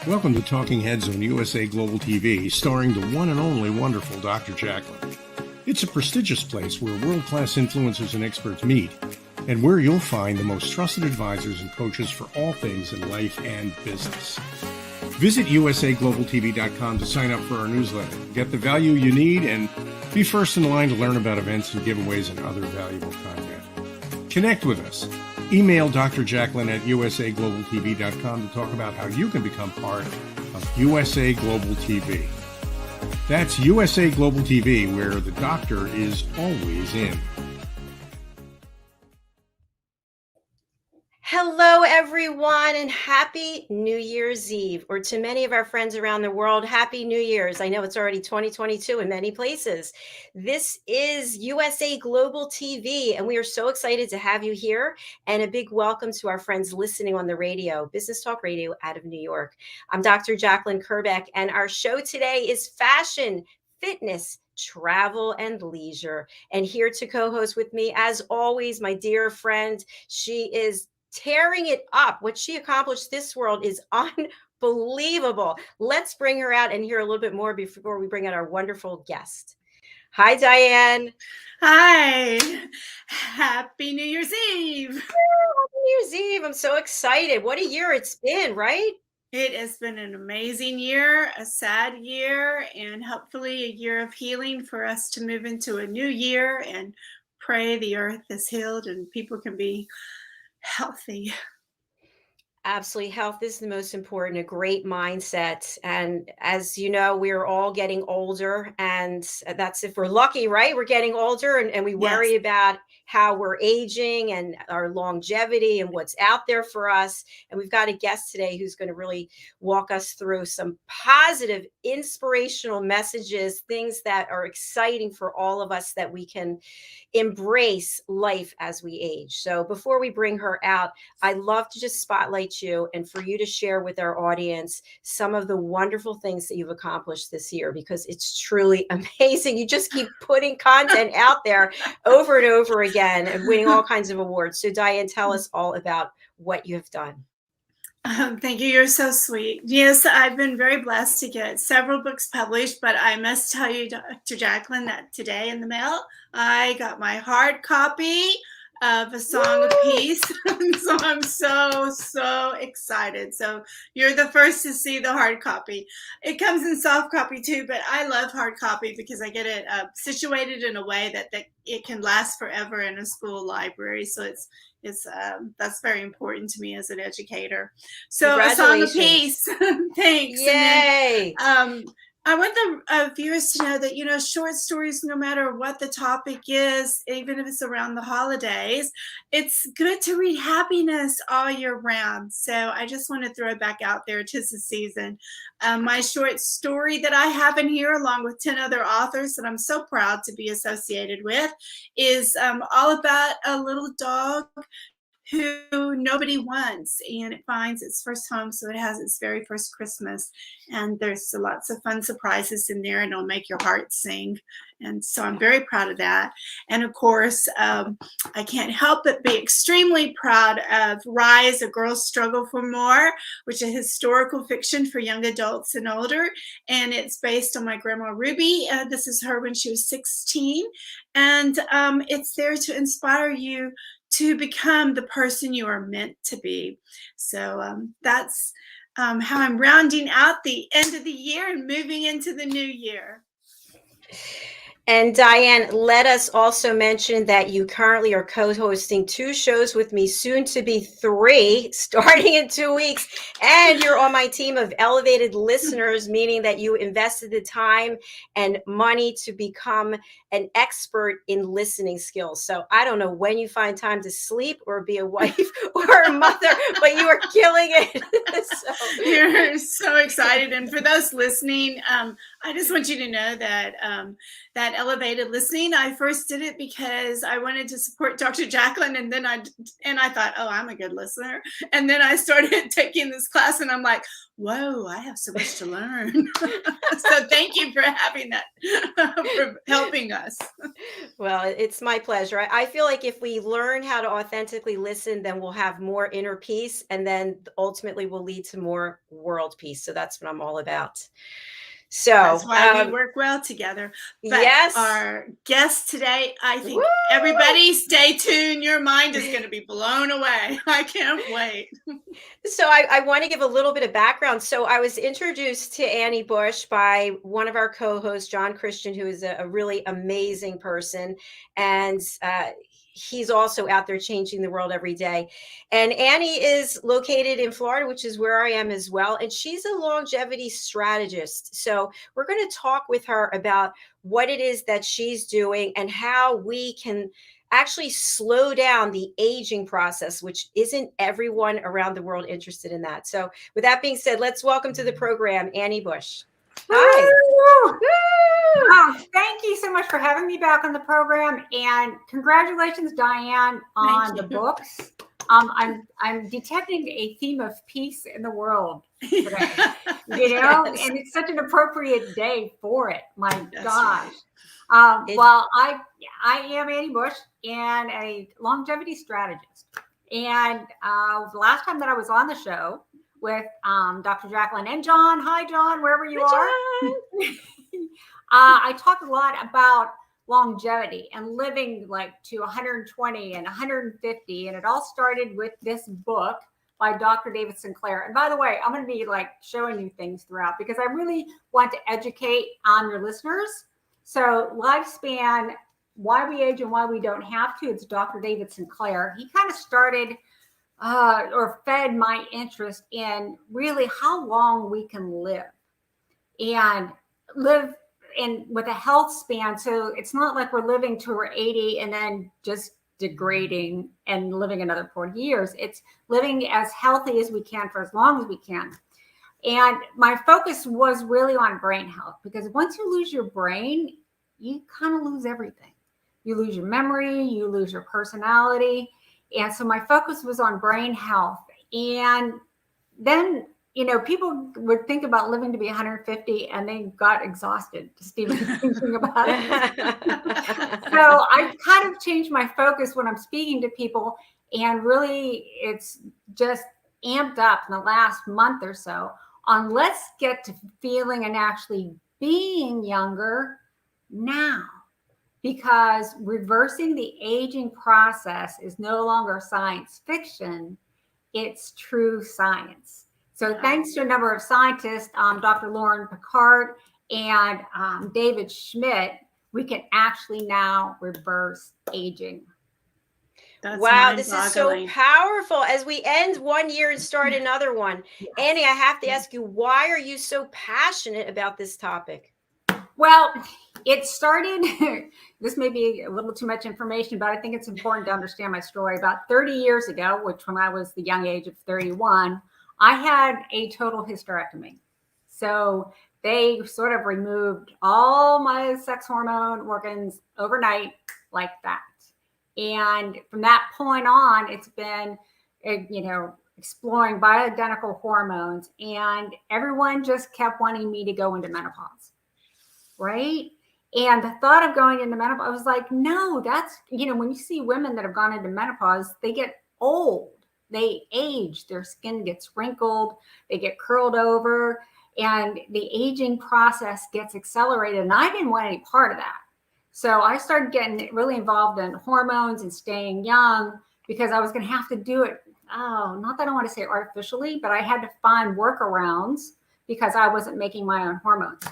Welcome to Talking Heads on USA Global TV, starring the one and only wonderful Dr. Jacalyn. It's a prestigious place where world-class influencers and experts meet, and where you'll find the most trusted advisors and coaches for all things in life and business. Visit usaglobaltv.com to sign up for our newsletter, get the value you need, and be first in line to learn about events and giveaways and other valuable content. Connect with us. Email Dr. Jacalyn at usaglobaltv.com to talk about how you can become part of USA Global TV. That's USA Global TV, where the doctor is always in. Hello, everyone, and happy New Year's Eve, or to many of our friends around the world, happy New Year's. I know it's already 2022 in many places. This is USA Global TV, and we are so excited to have you here. And a big welcome to our friends listening on the radio, Business Talk Radio out of New York. I'm Dr. Jacalyn Kerbeck, and our show today is fashion, fitness, travel, and leisure. And here to co-host with me, as always, my dear friend, she is tearing it up. What she accomplished this world is unbelievable. Let's bring her out and hear a little bit more before we bring out our wonderful guest. Hi, Diann. Hi. Happy New Year's Eve. Happy New Year's Eve. I'm so excited. What a year it's been, right? It has been an amazing year, a sad year, and hopefully a year of healing for us to move into a new year and pray the earth is healed and people can be healthy. Absolutely. Health is the most important, a great mindset. And as you know, we're all getting older, and that's if we're lucky, right? We're getting older and we worry about how we're aging and our longevity and what's out there for us. And we've got a guest today who's going to really walk us through some positive, inspirational messages, things that are exciting for all of us that we can embrace life as we age. So before we bring her out, I love to just spotlight you and for you to share with our audience some of the wonderful things that you've accomplished this year, because it's truly amazing. You just keep putting content out there over and over again and winning all kinds of awards. So Diann, tell us all about what you have done. Thank you. You're so sweet. Yes, I've been very blessed to get several books published, but I must tell you, Dr. Jacalyn, that today in the mail, I got my hard copy of A Song of Peace. So I'm so excited. So you're the first to see the hard copy. It comes in soft copy too, but I love hard copy because I get it situated in a way that it can last forever in a school library. So it's that's very important to me as an educator. So A Song of Peace. Thanks. Yay. And then, I want the viewers to know that, short stories, no matter what the topic is, even if it's around the holidays, it's good to read happiness all year round. So I just want to throw it back out there. 'Tis the season. My short story that I have in here, along with 10 other authors that I'm so proud to be associated with, is all about a little dog who nobody wants, and it finds its first home, so it has its very first Christmas, and there's lots of fun surprises in there, and it'll make your heart sing. And so I'm very proud of that. And of course, I can't help but be extremely proud of Rise, A Girl's Struggle for More, which is a historical fiction for young adults and older, and it's based on my grandma Ruby. This is her when she was 16, and it's there to inspire you to become the person you are meant to be. So that's how I'm rounding out the end of the year and moving into the new year. And Diann, let us also mention that you currently are co-hosting 2 shows with me, soon to be 3, starting in 2 weeks. And you're on my team of elevated listeners, meaning that you invested the time and money to become an expert in listening skills. So I don't know when you find time to sleep or be a wife or a mother, but you are killing it. So. You're so excited. And for those listening, I just want you to know that that elevated listening, I first did it because I wanted to support Dr. Jacalyn, and then I thought, oh, I'm a good listener. And then I started taking this class, and I'm like, whoa, I have so much to learn. So thank you for having that, for helping us. Well, it's my pleasure. I feel like if we learn how to authentically listen, then we'll have more inner peace, and then ultimately will lead to more world peace. So that's what I'm all about. So that's why we work well together. But yes, our guest today, I think everybody stay tuned. Your mind is going to be blown away. I can't wait. So I want to give a little bit of background. So I was introduced to Annie Bush by one of our co-hosts, John Christian, who is a really amazing person. And he's also out there changing the world every day. And Annie is located in Florida, which is where I am as well. And she's a longevity strategist. So we're going to talk with her about what it is that she's doing and how we can actually slow down the aging process, which isn't everyone around the world interested in that. So with that being said, let's welcome to the program, Annie Bush. Hi. Woo! Woo! Thank you so much for having me back on the program, and congratulations, Diann, on the books. I'm detecting a theme of peace in the world today, Yes. and it's such an appropriate day for it. My gosh. Right. Well, I am Annie Bush and a longevity strategist. And the last time that I was on the show with Dr. Jacalyn and John. Hi, John, wherever you are. I talked a lot about longevity and living like to 120 and 150. And it all started with this book by Dr. David Sinclair. And by the way, I'm going to be like showing you things throughout because I really want to educate your listeners. So lifespan, why we age and why we don't have to. It's Dr. David Sinclair. He kind of started or fed my interest in really how long we can live and live in with a health span. So it's not like we're living to we're 80 and then just degrading and living another 40 years. It's living as healthy as we can for as long as we can. And my focus was really on brain health, because once you lose your brain, you kind of lose everything. You lose your memory, you lose your personality. And so my focus was on brain health. And then, people would think about living to be 150 and they got exhausted just even thinking about it. So I kind of changed my focus when I'm speaking to people, and really it's just amped up in the last month or so on let's get to feeling and actually being younger now, because reversing the aging process is no longer science fiction, it's true science. So thanks to a number of scientists, Dr. Lauren Picard and David Schmidt, we can actually now reverse aging. Wow, this is so powerful. As we end one year and start another one. Yes. Annie, I have to ask you, why are you so passionate about this topic? Well, it started, this may be a little too much information, but I think it's important to understand my story. About 30 years ago, which when I was the young age of 31, I had a total hysterectomy. So they sort of removed all my sex hormone organs overnight like that. And from that point on, it's been, exploring bioidentical hormones, and everyone just kept wanting me to go into menopause. Right. And the thought of going into menopause, I was like, no, that's, when you see women that have gone into menopause, they get old, they age, their skin gets wrinkled, they get curled over, and the aging process gets accelerated. And I didn't want any part of that. So I started getting really involved in hormones and staying young, because I was going to have to do it. Oh, not that I want to say artificially, but I had to find workarounds because I wasn't making my own hormones.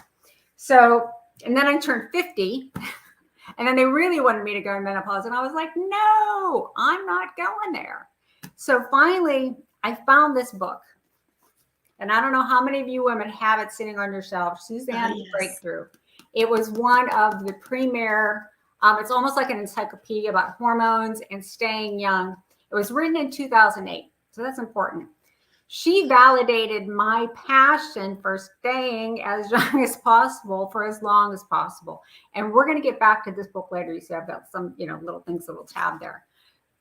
So, and then I turned 50 And then they really wanted me to go in menopause. And I was like, no, I'm not going there. So finally, I found this book. And I don't know how many of you women have it sitting on your shelf. Suzanne's yes. Breakthrough. It was one of the premier, it's almost like an encyclopedia about hormones and staying young. It was written in 2008. So that's important. She validated my passion for staying as young as possible for as long as possible. And we're going to get back to this book later. You see, I've got some, little things, little tab there.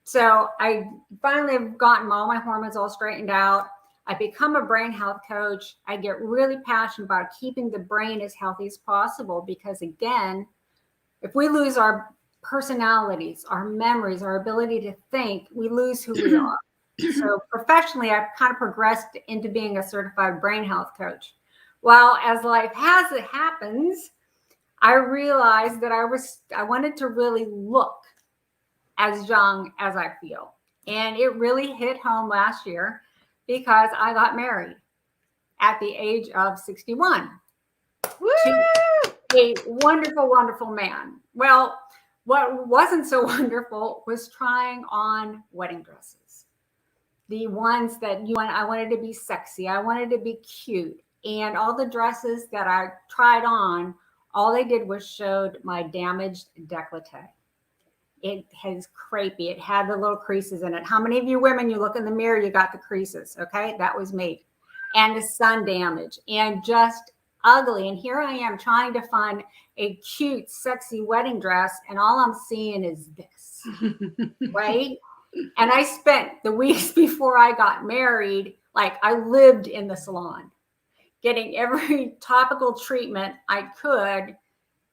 So I finally have gotten all my hormones all straightened out. I become a brain health coach. I get really passionate about keeping the brain as healthy as possible because, again, if we lose our personalities, our memories, our ability to think, we lose who we are. So professionally, I've kind of progressed into being a certified brain health coach. Well, as life happens, I realized that I wanted to really look as young as I feel. And it really hit home last year because I got married at the age of 61 to a wonderful, wonderful man. Well, what wasn't so wonderful was trying on wedding dresses. The ones that I wanted to be sexy. I wanted to be cute. And all the dresses that I tried on, all they did was showed my damaged décolleté. It has crepey. It had the little creases in it. How many of you women, you look in the mirror, you got the creases? Okay, that was me. And the sun damage and just ugly. And here I am trying to find a cute, sexy wedding dress. And all I'm seeing is this, right? And I spent the weeks before I got married, like I lived in the salon, getting every topical treatment I could.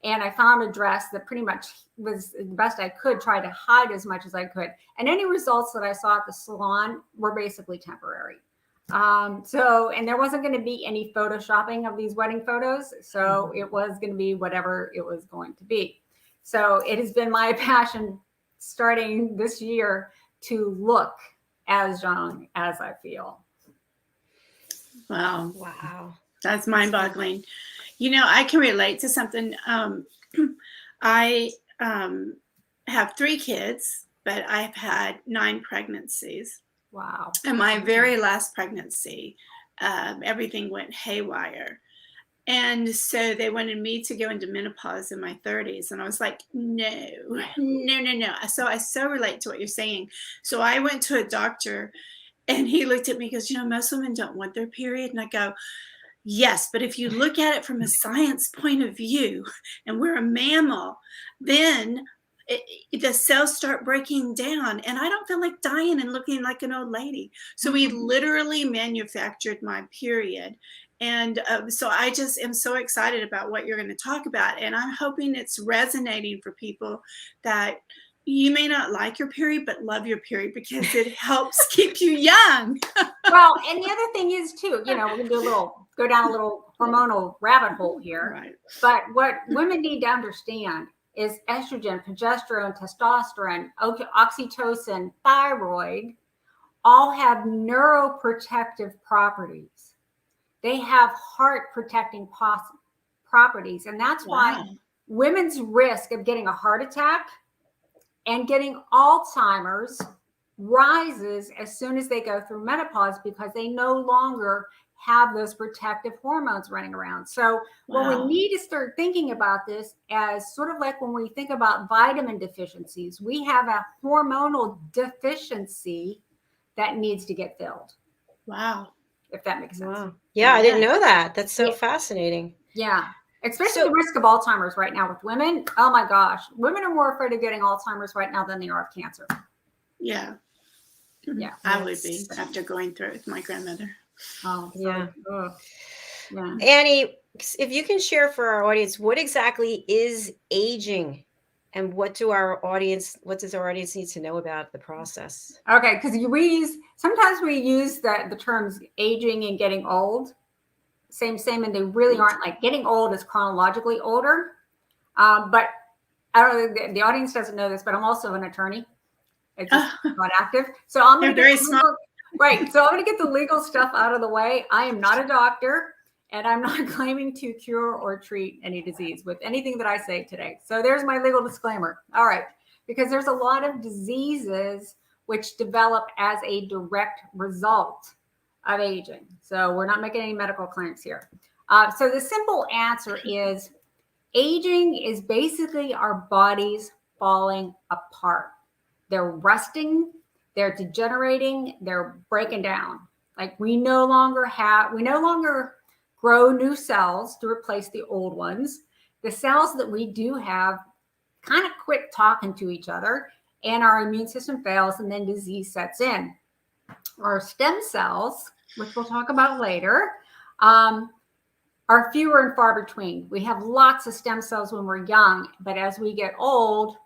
And I found a dress that pretty much was the best I could, try to hide as much as I could. And any results that I saw at the salon were basically temporary. And there wasn't going to be any photoshopping of these wedding photos. So it was going to be whatever it was going to be. So it has been my passion starting this year to look as young as I feel. Wow. Wow. That's mind-boggling. I can relate to something. I have 3 kids, but I've had 9 pregnancies. Wow. And my very last pregnancy, everything went haywire. And so they wanted me to go into menopause in my 30s. And I was like, no. So I so relate to what you're saying. So I went to a doctor and he looked at me and goes, most women don't want their period. And I go, yes, but if you look at it from a science point of view and we're a mammal, then the cells start breaking down and I don't feel like dying and looking like an old lady. So we literally manufactured my period. And so I just am so excited about what you're going to talk about. And I'm hoping it's resonating for people that you may not like your period, but love your period because it helps keep you young. Well, and the other thing is too, we're going to go down a little hormonal rabbit hole here. Right. But what women need to understand is estrogen, progesterone, testosterone, oxytocin, thyroid, all have neuroprotective properties. They have heart protecting properties. And that's why women's risk of getting a heart attack and getting Alzheimer's rises as soon as they go through menopause because they no longer have those protective hormones running around. So what we need to start thinking about this as sort of like when we think about vitamin deficiencies, we have a hormonal deficiency that needs to get filled. Wow. If that makes sense. Wow. Yeah, I didn't know that. That's so fascinating. Yeah. Especially the risk of Alzheimer's right now with women. Oh my gosh. Women are more afraid of getting Alzheimer's right now than they are of cancer. Yeah. Yeah. I would be after going through it with my grandmother. Oh, yeah. Yeah. Annie, if you can share for our audience, what exactly is aging and what does our audience need to know about the process? Okay. Because sometimes we use the terms aging and getting old. Same, and they really aren't. Like getting old is chronologically older. But I don't know, the audience doesn't know this, but I'm also an attorney. It's just not active. So I'm going to very smart. Right. So I'm going to get the legal stuff out of the way. I am not a doctor and I'm not claiming to cure or treat any disease with anything that I say today. So there's my legal disclaimer. All right, because there's a lot of diseases which develop as a direct result of aging. So we're not making any medical claims here. So the simple answer is aging is basically our bodies falling apart. They're rusting, they're degenerating, they're breaking down. Like we no longer grow new cells to replace the old ones. The cells that we do have kind of quit talking to each other, and our immune system fails, and then disease sets in. Our stem cells, which we'll talk about later, are fewer and far between. We have lots of stem cells when we're young, but as we get old,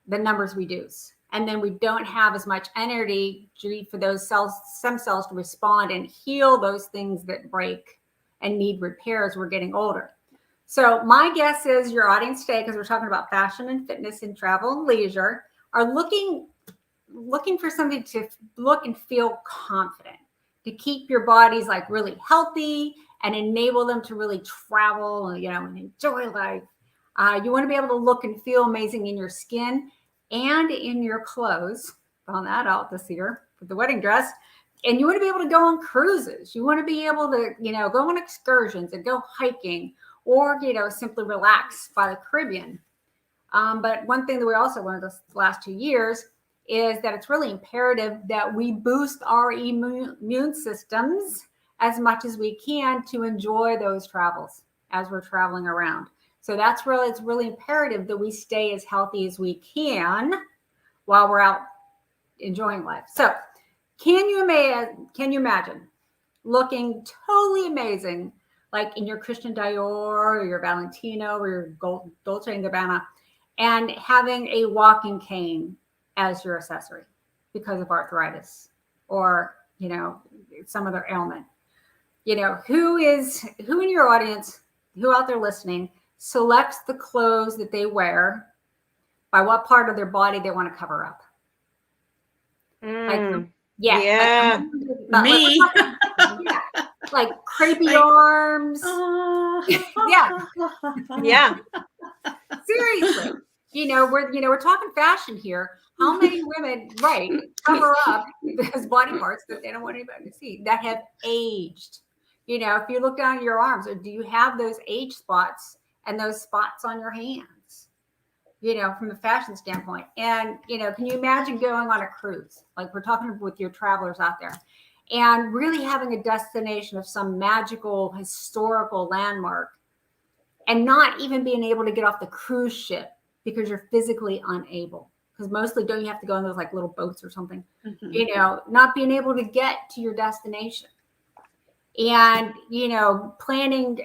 the numbers reduce. And then we don't have as much energy for those stem cells to respond and heal those things that break and need repairs. We're getting older. So my guess is your audience today, because we're talking about fashion and fitness and travel and leisure, are looking for something to look and feel confident, to keep your bodies like really healthy and enable them to really travel, and enjoy life. You want to be able to look and feel amazing in your skin and in your clothes. Found that out this year with the wedding dress. And you want to be able to go on cruises. You want to be able to, go on excursions and go hiking, or, simply relax by the Caribbean. But one thing that we also learned this last 2 years is that it's really imperative that we boost our immune systems as much as we can to enjoy those travels as we're traveling around. So it's really imperative that we stay as healthy as we can while we're out enjoying life. So can you imagine looking totally amazing, like in your Christian Dior or your Valentino or your Dolce & Gabbana, and having a walking cane as your accessory because of arthritis or, some other ailment? Who in your audience, who out there listening, selects the clothes that they wear by what part of their body they want to cover up? Yeah. Me. Like crepey arms. Yeah. Seriously. We're talking fashion here. How many women, cover up those body parts that they don't want anybody to see that have aged? If you look down at your arms, or do you have those age spots and those spots on your hands, from a fashion standpoint? And, can you imagine going on a cruise? Like we're talking with your travelers out there, and really having a destination of some magical historical landmark and not even being able to get off the cruise ship because you're physically unable. Because mostly don't you have to go in those like little boats or something, not being able to get to your destination. And, planning,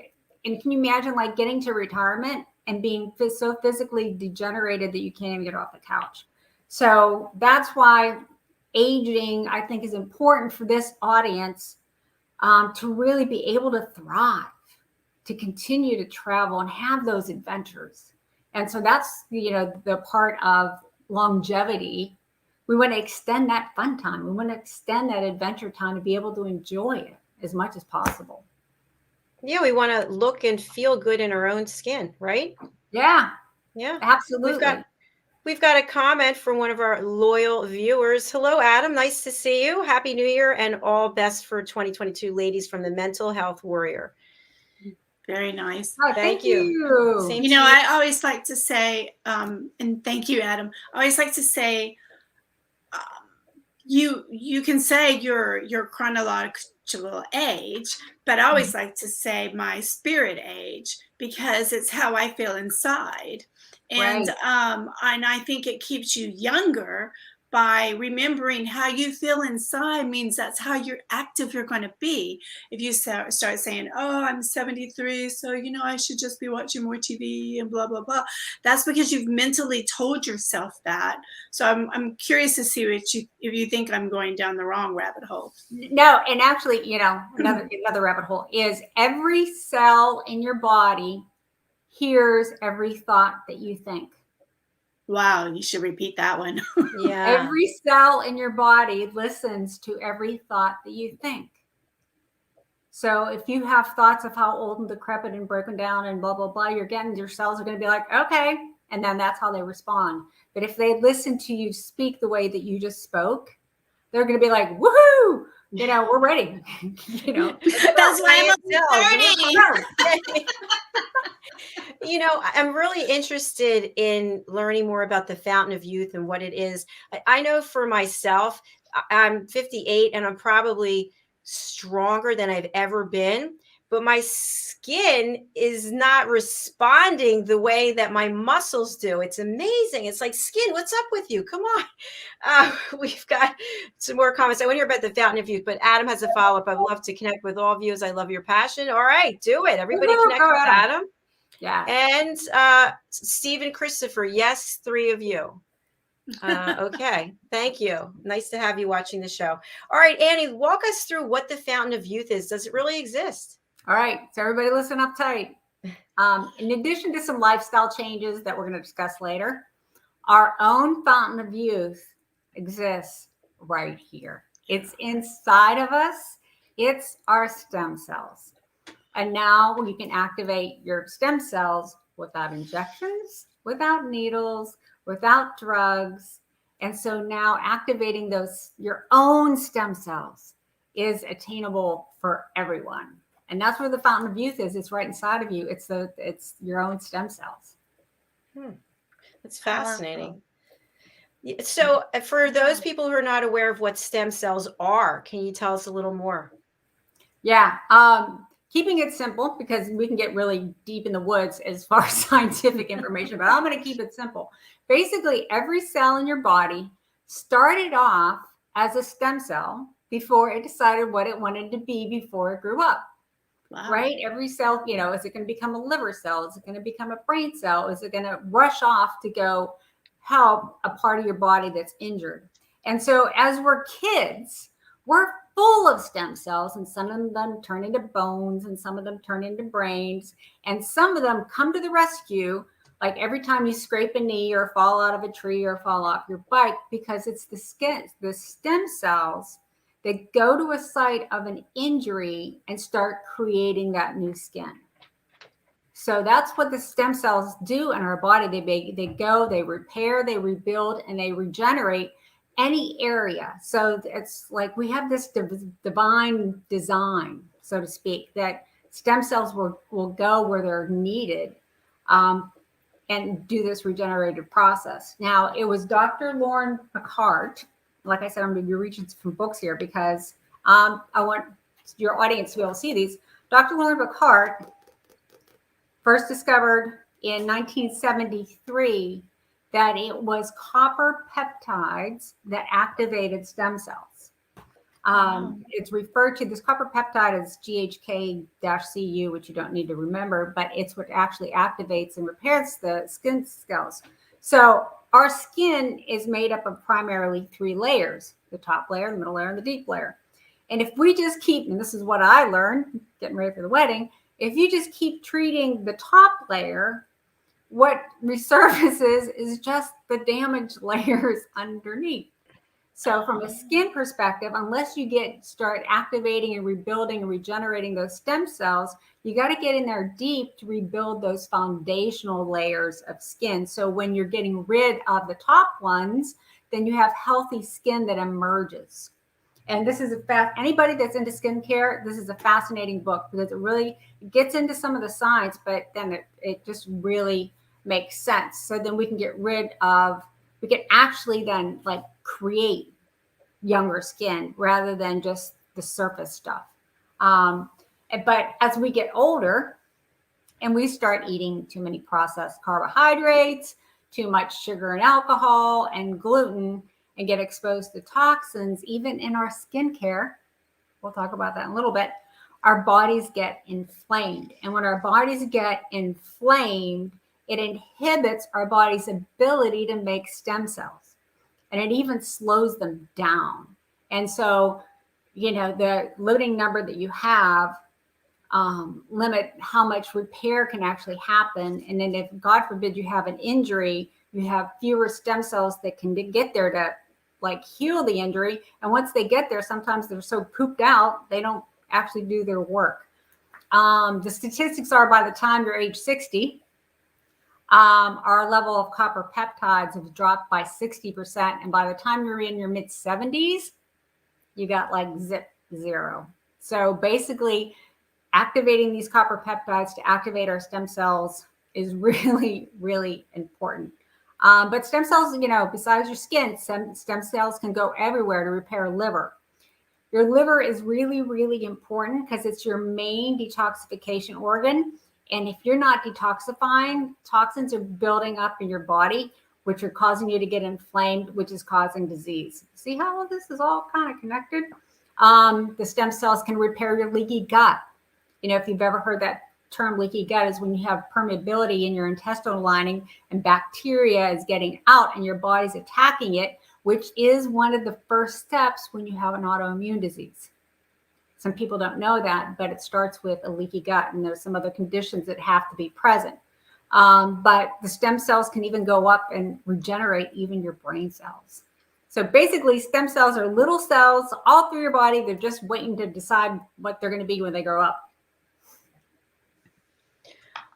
and can you imagine like getting to retirement and being so physically degenerated that you can't even get off the couch? So that's why aging, I think, is important for this audience to really be able to thrive, to continue to travel and have those adventures. And so that's, the part of longevity. We want to extend that fun time. We want to extend that adventure time to be able to enjoy it as much as possible. Yeah, we want to look and feel good in our own skin, right? Yeah, absolutely. We've got a comment from one of our loyal viewers. Hello, Adam. Nice to see you. Happy New Year and all best for 2022, ladies from the Mental Health Warrior. Very nice. Oh, thank you. Same I always like to say, and thank you, Adam. I always like to say, you can say your chronological age, but I always like to say my spirit age, because it's how I feel inside. And and I think it keeps you younger by remembering how you feel inside. Means that's how active you're going to be. If you start saying, oh, I'm 73, so I should just be watching more TV and blah blah blah, that's because you've mentally told yourself that. So I'm curious to see if you think I'm going down the wrong rabbit hole. No, and actually, another rabbit hole is every cell in your body hears every thought that you think. Wow, you should repeat that one. Yeah. Every cell in your body listens to every thought that you think. So if you have thoughts of how old and decrepit and broken down and blah, blah, blah, your cells are going to be like, okay. And then that's how they respond. But if they listen to you speak the way that you just spoke, they're going to be like, woohoo, we're ready. That's why I'm only 30. I'm really interested in learning more about the Fountain of Youth and what it is. I know for myself, I'm 58 and I'm probably stronger than I've ever been, but my skin is not responding the way that my muscles do. It's amazing. It's like, skin, what's up with you? Come on. We've got some more comments. I want to hear about the Fountain of Youth, but Adam has a follow-up. I'd love to connect with all of you as I love your passion. All right, do it. Everybody connect with Adam. Yeah. And Steve and Christopher, yes, 3 of you. Okay, thank you. Nice to have you watching the show. All right, Annie, walk us through what the Fountain of Youth is. Does it really exist? All right, so everybody listen up tight. In addition to some lifestyle changes that we're going to discuss later, our own Fountain of Youth exists right here. It's inside of us. It's our stem cells. And now you can activate your stem cells without injections, without needles, without drugs. And so now activating your own stem cells is attainable for everyone. And that's where the Fountain of Youth is. It's right inside of you. It's your own stem cells. That's fascinating. So for those people who are not aware of what stem cells are, can you tell us a little more? Yeah. Keeping it simple, because we can get really deep in the woods as far as scientific information, but I'm going to keep it simple. Basically, every cell in your body started off as a stem cell before it decided what it wanted to be before it grew up. Wow. Right? Every cell, is it going to become a liver cell? Is it going to become a brain cell? Is it going to rush off to go help a part of your body that's injured? And so as we're kids, we're full of stem cells, and some of them turn into bones and some of them turn into brains, and some of them come to the rescue, like every time you scrape a knee or fall out of a tree or fall off your bike, because it's the stem cells that go to a site of an injury and start creating that new skin. So that's what the stem cells do in our body. They go, they repair, they rebuild, and they regenerate any area. So it's like we have this divine design, so to speak, that stem cells will go where they're needed and do this regenerative process. Now, it was Dr. Lauren Picard. Like I said, I'm going to be reaching from books here because I want your audience to be able to see these. Dr. Lauren Picard first discovered in 1973 that it was copper peptides that activated stem cells. It's referred to, this copper peptide as GHK-Cu, which you don't need to remember, but it's what actually activates and repairs the skin cells. So our skin is made up of primarily 3 layers: the top layer, the middle layer, and the deep layer. And if we just keep, and this is what I learned getting ready for the wedding, if you just keep treating the top layer, what resurfaces is just the damaged layers underneath. So from a skin perspective, unless you start activating and rebuilding and regenerating those stem cells, you got to get in there deep to rebuild those foundational layers of skin. So when you're getting rid of the top ones, then you have healthy skin that emerges. And this is anybody that's into skincare, this is a fascinating book because it really gets into some of the science, but then it just really makes sense. So then we can we can actually then like create younger skin rather than just the surface stuff. But as we get older and we start eating too many processed carbohydrates, too much sugar and alcohol and gluten, and get exposed to toxins, even in our skincare, we'll talk about that in a little bit, our bodies get inflamed. And when our bodies get inflamed, it inhibits our body's ability to make stem cells. And it even slows them down. And so, the limiting number that you have limit how much repair can actually happen. And then if, God forbid, you have an injury, you have fewer stem cells that can get there to like heal the injury. And once they get there, sometimes they're so pooped out, they don't actually do their work. The statistics are by the time you're age 60, our level of copper peptides have dropped by 60%. And by the time you're in your mid 70s, you got like zero. So basically activating these copper peptides to activate our stem cells is really, really important. But stem cells, you know, besides your skin, stem cells can go everywhere to repair liver. Your liver is really, really important because it's your main detoxification organ. And if you're not detoxifying, toxins are building up in your body, which are causing you to get inflamed, which is causing disease. See how all this is all kind of connected? The stem cells can repair your leaky gut. You know, if you've ever heard that term, leaky gut is when you have permeability in your intestinal lining and bacteria is getting out and your body's attacking it, which is one of the first steps when you have an autoimmune disease. Some people don't know that, but it starts with a leaky gut, and there's some other conditions that have to be present. But the stem cells can even go up and regenerate even your brain cells. So basically, stem cells are little cells all through your body. They're just waiting to decide what they're going to be when they grow up.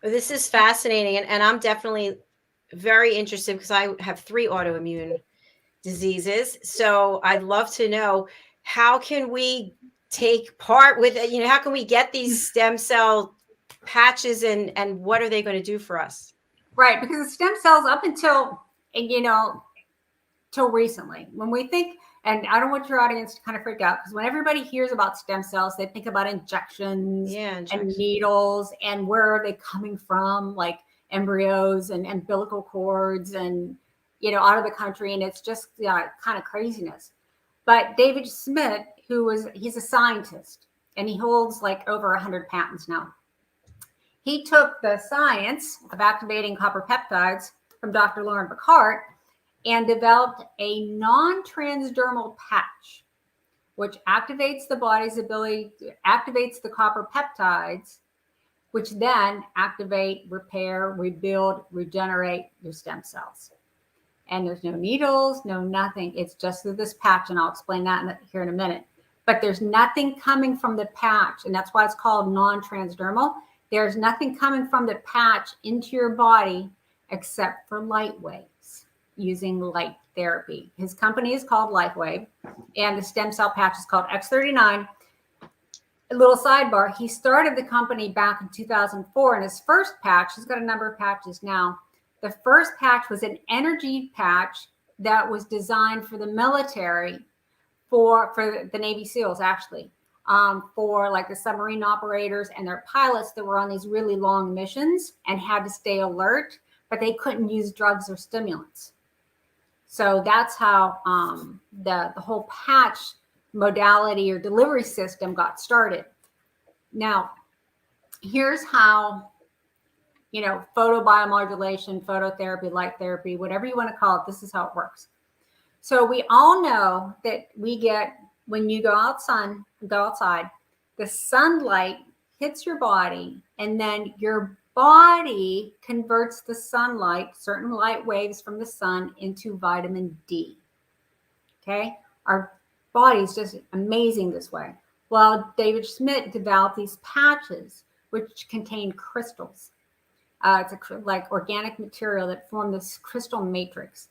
This is fascinating, and I'm definitely very interested because I have 3 autoimmune diseases. So I'd love to know, how can we take part with it? You know, how can we get these stem cell patches, and what are they going to do for us? Right, because the stem cells up until, you know, till recently, when we think, and I don't want your audience to kind of freak out, because when everybody hears about stem cells, they think about injections and needles, and where are they coming from, like embryos and umbilical cords and, you know, out of the country. And it's just, you know, kind of craziness. But David Schmidt, he's a scientist, and he holds like over 100 patents now. He took the science of activating copper peptides from Dr. Lauren Bacart and developed a non-transdermal patch, which activates the body's ability, activates the copper peptides, which then activate, repair, rebuild, regenerate your stem cells. And there's no needles, no nothing. It's just through this patch, and I'll explain that here in a minute. But there's nothing coming from the patch, and that's why it's called non-transdermal. There's nothing coming from the patch into your body except for light waves, using light therapy. His company is called LifeWave, and the stem cell patch is called X39. A little sidebar, he started the company back in 2004, and his first patch, he's got a number of patches now. The first patch was an energy patch that was designed for the military, for the Navy SEALs, actually, for like the submarine operators and their pilots that were on these really long missions and had to stay alert, but they couldn't use drugs or stimulants. So that's how the whole patch modality or delivery system got started. Now, here's how, you know, photobiomodulation, phototherapy, light therapy, whatever you want to call it, this is how it works. So we all know that we get, when you go outside, the sunlight hits your body, and then your body converts the sunlight, certain light waves from the sun, into vitamin D. Okay? Our body's just amazing this way. Well, David Schmidt developed these patches which contain crystals. It's like organic material that form this crystal matrix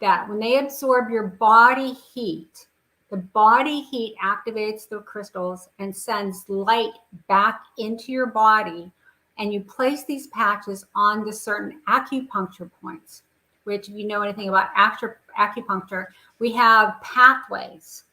that when they absorb your body heat, the body heat activates the crystals and sends light back into your body. And you place these patches on the certain acupuncture points, which if you know anything about acupuncture, we have pathways.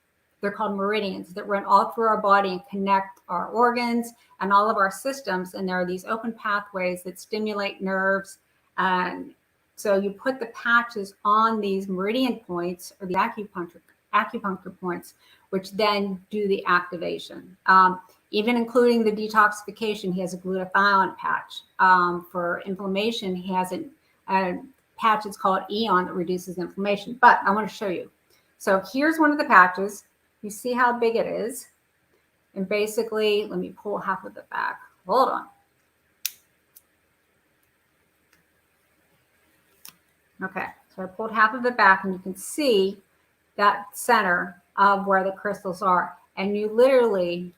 They're called meridians that run all through our body and connect our organs and all of our systems. And there are these open pathways that stimulate nerves. And so you put the patches on these meridian points, or the acupuncture points, which then do the activation. Even including the detoxification, he has a glutathione patch. For inflammation, he has a patch, it's called Eon, that reduces inflammation. But I want to show you. So here's one of the patches. You see how big it is? And basically, let me pull half of it back. Hold on. Okay, so I pulled half of it back, and you can see that center of where the crystals are. And you literally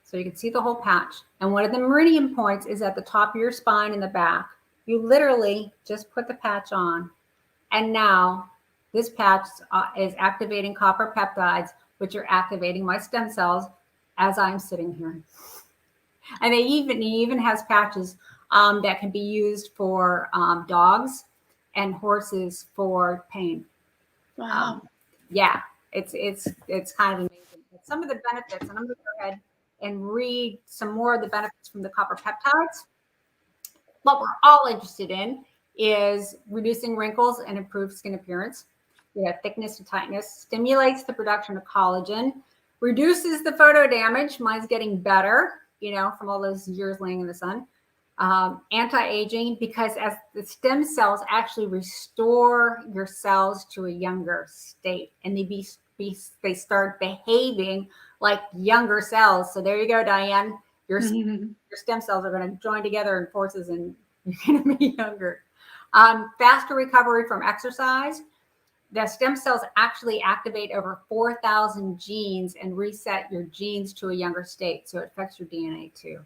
So you can see the whole patch. And one of the meridian points is at the top of your spine in the back. You literally just put the patch on. And now this patch is activating copper peptides, which are activating my stem cells as I'm sitting here. And he even has patches that can be used for dogs and horses for pain. Wow. Yeah, it's kind of amazing. But some of the benefits, and I'm going to go ahead and read some more of the benefits from the copper peptides. What we're all interested in is reducing wrinkles and improved skin appearance. Thickness and tightness, stimulates the production of collagen, reduces the photo damage. Mine's getting better, from all those years laying in the sun. Anti-aging, because as the stem cells actually restore your cells to a younger state, and they start behaving like younger cells. So there you go, Diann. Your stem cells are going to join together in forces, and you're going to be younger. Faster recovery from exercise. The stem cells actually activate over 4,000 genes and reset your genes to a younger state. So it affects your DNA too.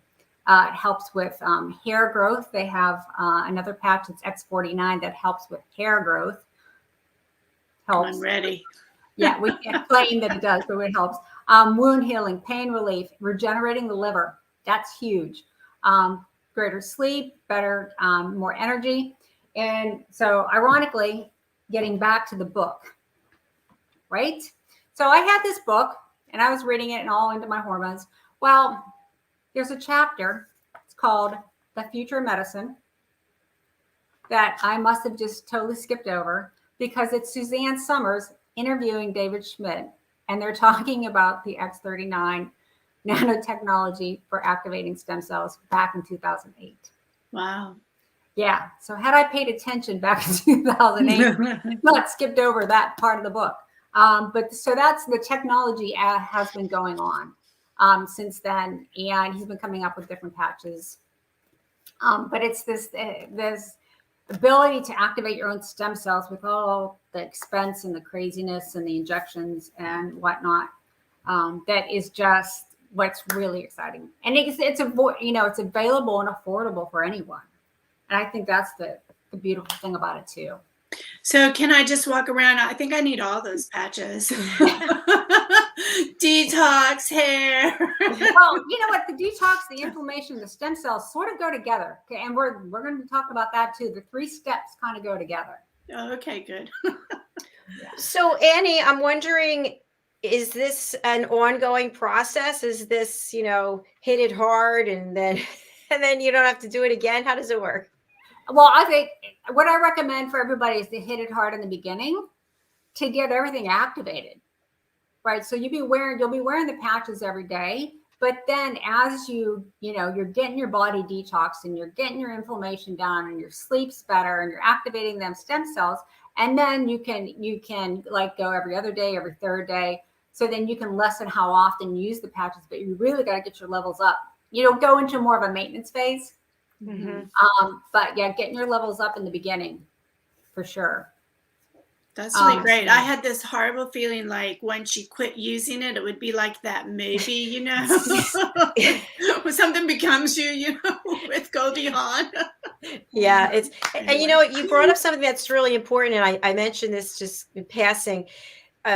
It helps with hair growth. They have another patch, it's X39, that helps with hair growth. Helps. I'm ready. Yeah, we can't claim that it does, but it helps. Wound healing, pain relief, regenerating the liver. That's huge. Greater sleep, better, more energy. And so ironically, getting back to the book, right? So I had this book and I was reading it and all into my hormones. Well, there's a chapter, it's called The Future of Medicine, that I must have just totally skipped over because it's Suzanne Summers interviewing David Schmidt, and they're talking about the X39 nanotechnology for activating stem cells back in 2008. Wow. Yeah. So had I paid attention back in 2008, not skipped over that part of the book. But so that's the technology has been going on since then, and he's been coming up with different patches. But it's this ability to activate your own stem cells with all the expense and the craziness and the injections and whatnot. That is just what's really exciting, and it's available and affordable for anyone. And I think that's the beautiful thing about it too. So can I just walk around? I think I need all those patches. Detox, hair. Well, you know what? The detox, the inflammation, the stem cells sort of go together. Okay, and we're going to talk about that too. The 3 steps kind of go together. Oh, okay, good. So Annie, I'm wondering, is this an ongoing process? Is this, hit it hard and then you don't have to do it again? How does it work? Well, I think what I recommend for everybody is to hit it hard in the beginning to get everything activated, right? So you'll be wearing the patches every day, but then as you're getting your body detoxed and you're getting your inflammation down and your sleep's better and you're activating them stem cells, and then you can like go every other day, every third day. So then you can lessen how often you use the patches, but you really got to get your levels up. Go into more of a maintenance phase. Mm-hmm. But yeah, getting your levels up in the beginning for sure. That's really great. I had this horrible feeling like once you quit using it, it would be like that movie, when something becomes you, with Goldie Hawn. Yeah, and you brought up something that's really important, and I mentioned this just in passing.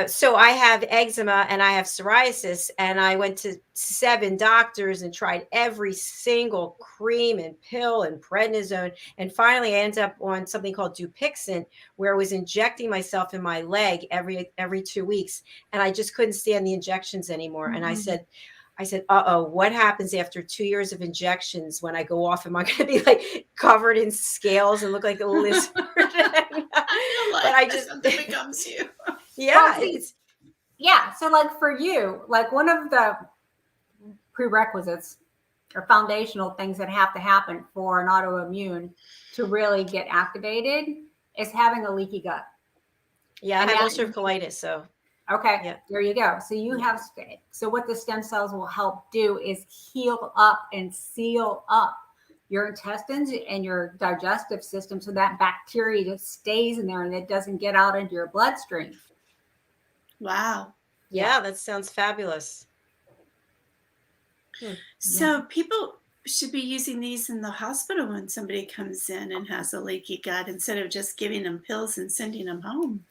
So I have eczema and I have psoriasis, and I went to 7 doctors and tried every single cream and pill and prednisone. And finally I ended up on something called Dupixent, where I was injecting myself in my leg every 2 weeks. And I just couldn't stand the injections anymore. Mm-hmm. And I said, what happens after 2 years of injections when I go off? Am I going to be like covered in scales and look like a lizard? Something becomes you. Yeah. So like for you, like one of the prerequisites or foundational things that have to happen for an autoimmune to really get activated is having a leaky gut. Yeah, I have ulcerative colitis, so. Okay, yeah. There you go. So you have, so what the stem cells will help do is heal up and seal up your intestines and your digestive system so that bacteria just stays in there and it doesn't get out into your bloodstream. Wow. Yeah, that sounds fabulous. So people should be using these in the hospital when somebody comes in and has a leaky gut instead of just giving them pills and sending them home.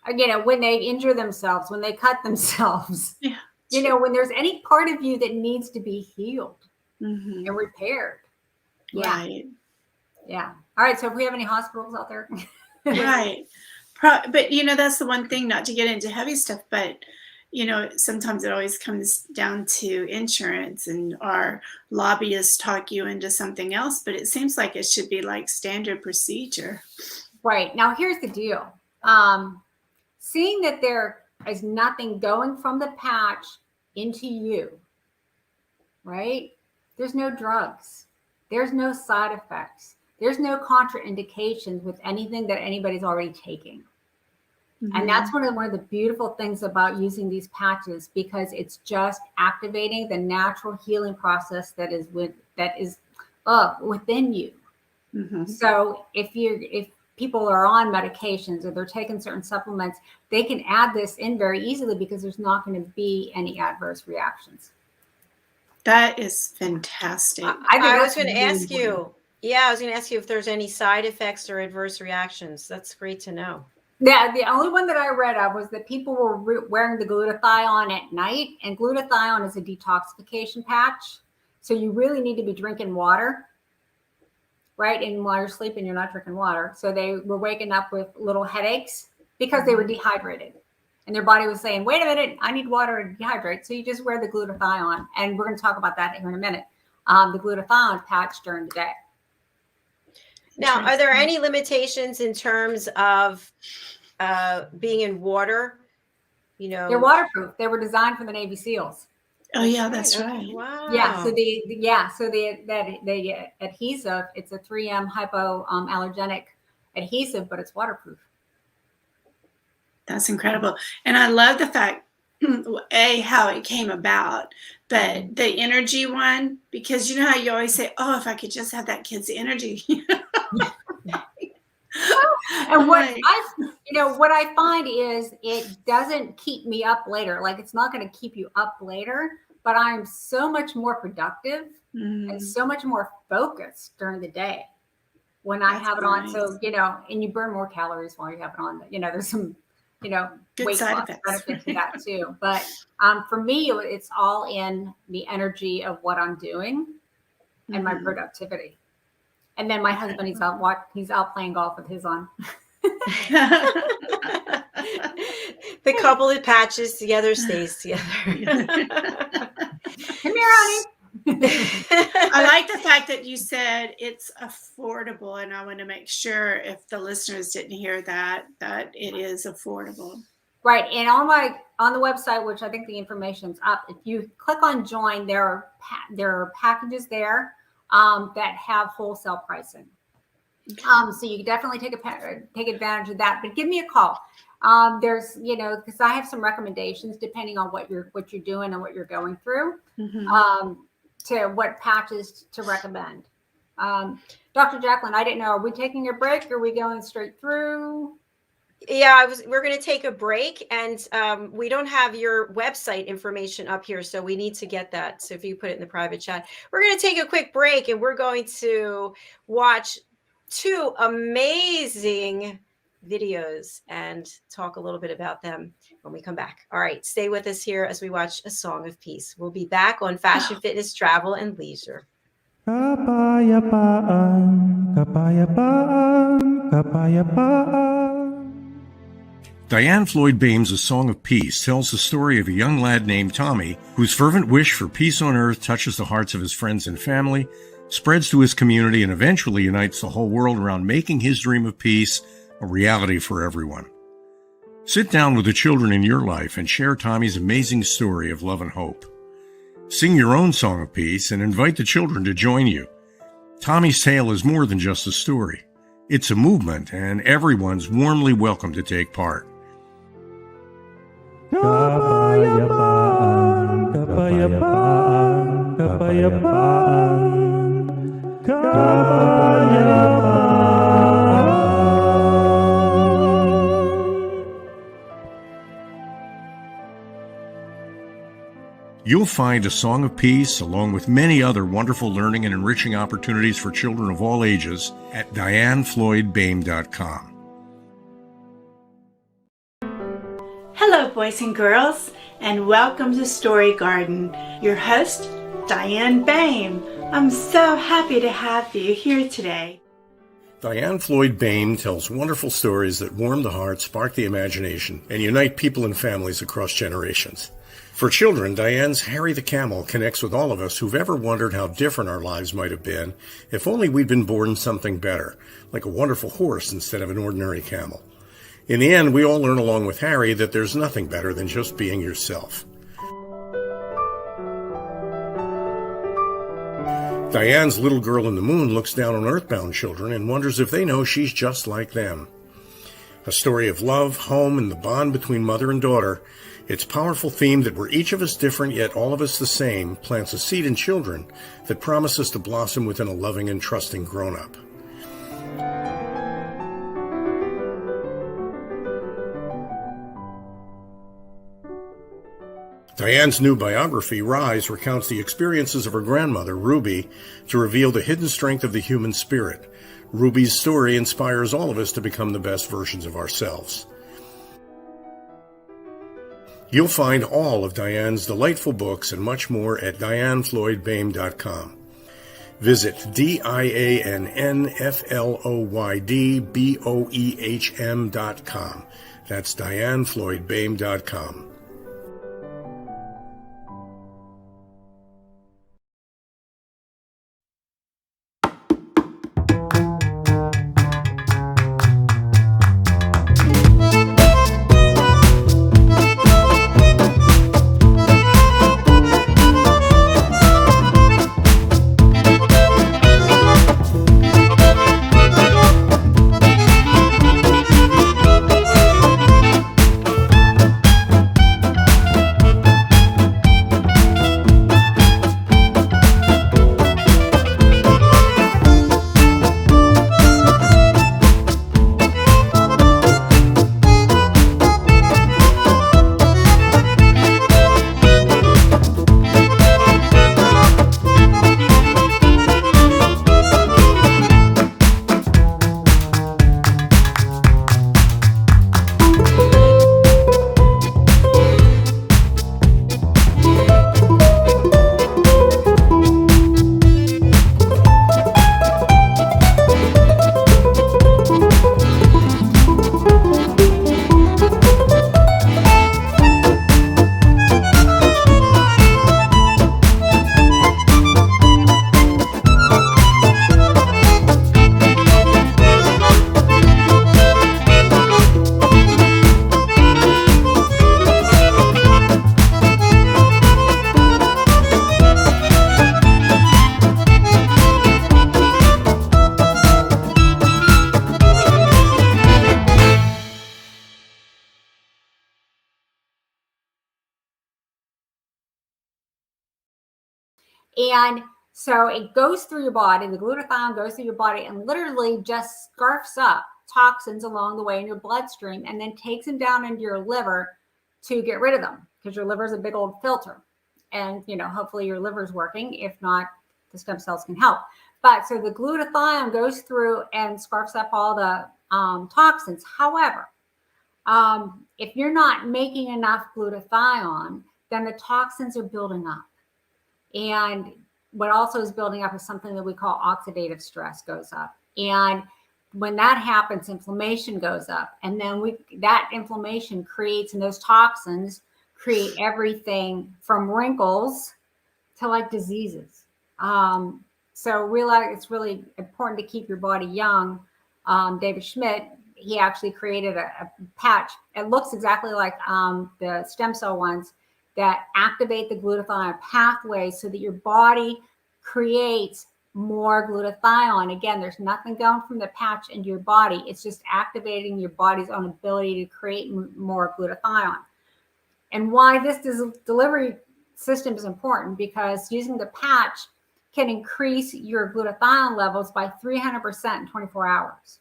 When they injure themselves, when they cut themselves, Yeah. when there's any part of you that needs to be healed Mm-hmm. and repaired. Yeah. Right. Yeah. All right. So if we have any hospitals out there. Right. But, that's the one thing, not to get into heavy stuff, but, sometimes it always comes down to insurance, and our lobbyists talk you into something else, but it seems like it should be like standard procedure. Right. Now, here's the deal. Seeing that there is nothing going from the patch into you, right? There's no drugs. There's no side effects. There's no contraindications with anything that anybody's already taking. Mm-hmm. And that's one of the beautiful things about using these patches, because it's just activating the natural healing process that is within you. Mm-hmm. So if people are on medications or they're taking certain supplements, they can add this in very easily because there's not going to be any adverse reactions. That is fantastic. I was going to ask you. Yeah, I was going to ask you if there's any side effects or adverse reactions. That's great to know. Yeah, the only one that I read of was that people were wearing the glutathione at night, and glutathione is a detoxification patch. So you really need to be drinking water, right? And while you're sleeping, you're not drinking water. So they were waking up with little headaches because they were dehydrated. And their body was saying, wait a minute, I need water to dehydrate. So you just wear the glutathione. And we're going to talk about that here in a minute. The glutathione patch during the day. Now, are there any limitations in terms of being in water? They're waterproof. They were designed for the Navy SEALs. Oh yeah, that's right. Wow. Yeah. So the adhesive, it's a 3M hypoallergenic adhesive, but it's waterproof. That's incredible. And I love the fact, how it came about, but the energy one, because you know how you always say, oh, if I could just have that kid's energy. And what I find is it doesn't keep me up later. Like, it's not going to keep you up later, but I'm so much more productive and so much more focused during the day when I have it on. So, and you burn more calories while you have it on. There's some, Good weight side loss effects. benefit to that too. But for me, it's all in the energy of what I'm doing and my productivity. And then my husband, he's out playing golf with his on. The couple that patches together stays together. Come here, honey. I like the fact that you said it's affordable, and I want to make sure, if the listeners didn't hear that it is affordable. Right. And on the website, which I think the information's up, if you click on join, there are packages there that have wholesale pricing. So you can definitely take advantage of that. But give me a call. There's, because I have some recommendations depending on what you're doing and what you're going through. To what patches to recommend. Dr. Jacalyn, I didn't know, are we taking a break? Or are we going straight through? Yeah, we're going to take a break, and we don't have your website information up here, so we need to get that. So if you put it in the private chat, we're going to take a quick break, and we're going to watch 2 amazing videos and talk a little bit about them when we come back. All right, stay with us here as we watch A Song of Peace. We'll be back on Fashion, Fitness, Travel, and Leisure. Kapayapaan, kapayapaan, kapayapaan. Diann Floyd Boehm's A Song of Peace tells the story of a young lad named Tommy whose fervent wish for peace on earth touches the hearts of his friends and family, spreads to his community, and eventually unites the whole world around making his dream of peace a reality for everyone. Sit down with the children in your life and share Tommy's amazing story of love and hope. Sing your own song of peace and invite the children to join you. Tommy's tale is more than just a story. It's a movement, and everyone's warmly welcome to take part. Kapayapaan, kapayapaan, kapayapaan, kapayapaan. You'll find a song of peace along with many other wonderful learning and enriching opportunities for children of all ages at DiannFloydBoehm.com. Hello, boys and girls, and welcome to Story Garden. Your host, Diann Boehm. I'm so happy to have you here today. Diann Floyd Boehm tells wonderful stories that warm the heart, spark the imagination, and unite people and families across generations. For children, Diann's Harry the Camel connects with all of us who've ever wondered how different our lives might have been if only we'd been born something better, like a wonderful horse instead of an ordinary camel. In the end, we all learn along with Harry that there's nothing better than just being yourself. Diann's Little Girl in the Moon looks down on earthbound children and wonders if they know she's just like them. A story of love, home, and the bond between mother and daughter, its powerful theme that we're each of us different yet all of us the same plants a seed in children that promises to blossom within a loving and trusting grown-up. Diann's new biography, Rise, recounts the experiences of her grandmother, Ruby, to reveal the hidden strength of the human spirit. Ruby's story inspires all of us to become the best versions of ourselves. You'll find all of Diann's delightful books and much more at DiannFloydBoehm.com. Visit DiannFloydBoehm.com. That's DiannFloydBoehm.com. And so it goes through your body, the glutathione goes through your body and literally just scarfs up toxins along the way in your bloodstream and then takes them down into your liver to get rid of them, because your liver is a big old filter. And, you know, hopefully your liver is working. If not, the stem cells can help. But so the glutathione goes through and scarfs up all the toxins. However, if you're not making enough glutathione, then the toxins are building up. And what also is building up is something that we call oxidative stress goes up. And when that happens, inflammation goes up. And then that inflammation creates, and those toxins create everything from wrinkles to like diseases. So realize it's really important to keep your body young. David Schmidt, he actually created a patch. It looks exactly like the stem cell ones that activate the glutathione pathway so that your body creates more glutathione. Again, there's nothing going from the patch into your body. It's just activating your body's own ability to create more glutathione. And why this delivery system is important, because using the patch can increase your glutathione levels by 300% in 24 hours.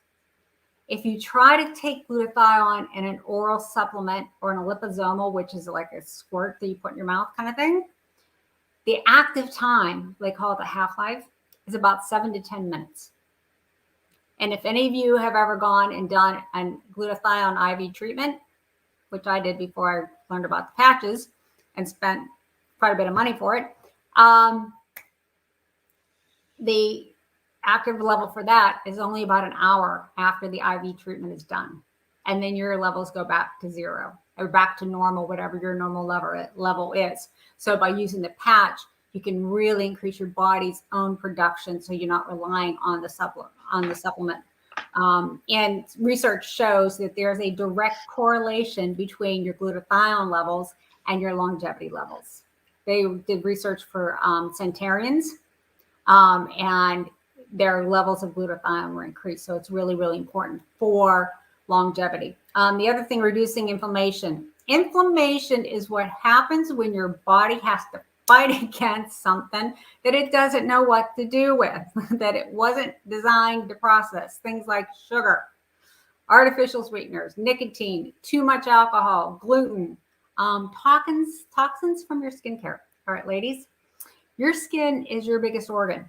If you try to take glutathione in an oral supplement or in a liposomal, which is like a squirt that you put in your mouth kind of thing, The active time, they call it the half-life, is about 7 to 10 minutes. And if any of you have ever gone and done a glutathione IV treatment, which I did before I learned about the patches and spent quite a bit of money for it, the active level for that is only about an hour after the IV treatment is done. And then your levels go back to zero or back to normal, whatever your normal level is. So by using the patch, you can really increase your body's own production, so you're not relying on the supplement. And research shows that there's a direct correlation between your glutathione levels and your longevity levels. They did research for centenarians, and their levels of glutathione were increased. So it's really, really important for longevity. The other thing, reducing inflammation. Inflammation is what happens when your body has to fight against something that it doesn't know what to do with, that it wasn't designed to process. Things like sugar, artificial sweeteners, nicotine, too much alcohol, gluten, toxins from your skincare. All right, ladies, your skin is your biggest organ.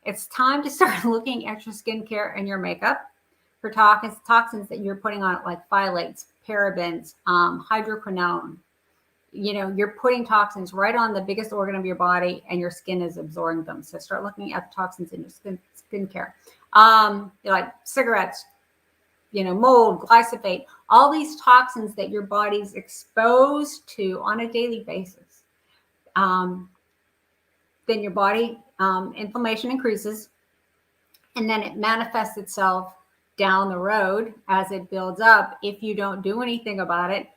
It's time to start looking at your skincare and your makeup for toxins that you're putting on it, like phthalates, parabens, hydroquinone. You know, you're putting toxins right on the biggest organ of your body, and your skin is absorbing them. So start looking at the toxins in your skincare. Like cigarettes, you know, mold, glyphosate, all these toxins that your body's exposed to on a daily basis. Then your body, inflammation increases, and then it manifests itself down the road as it builds up if you don't do anything about it,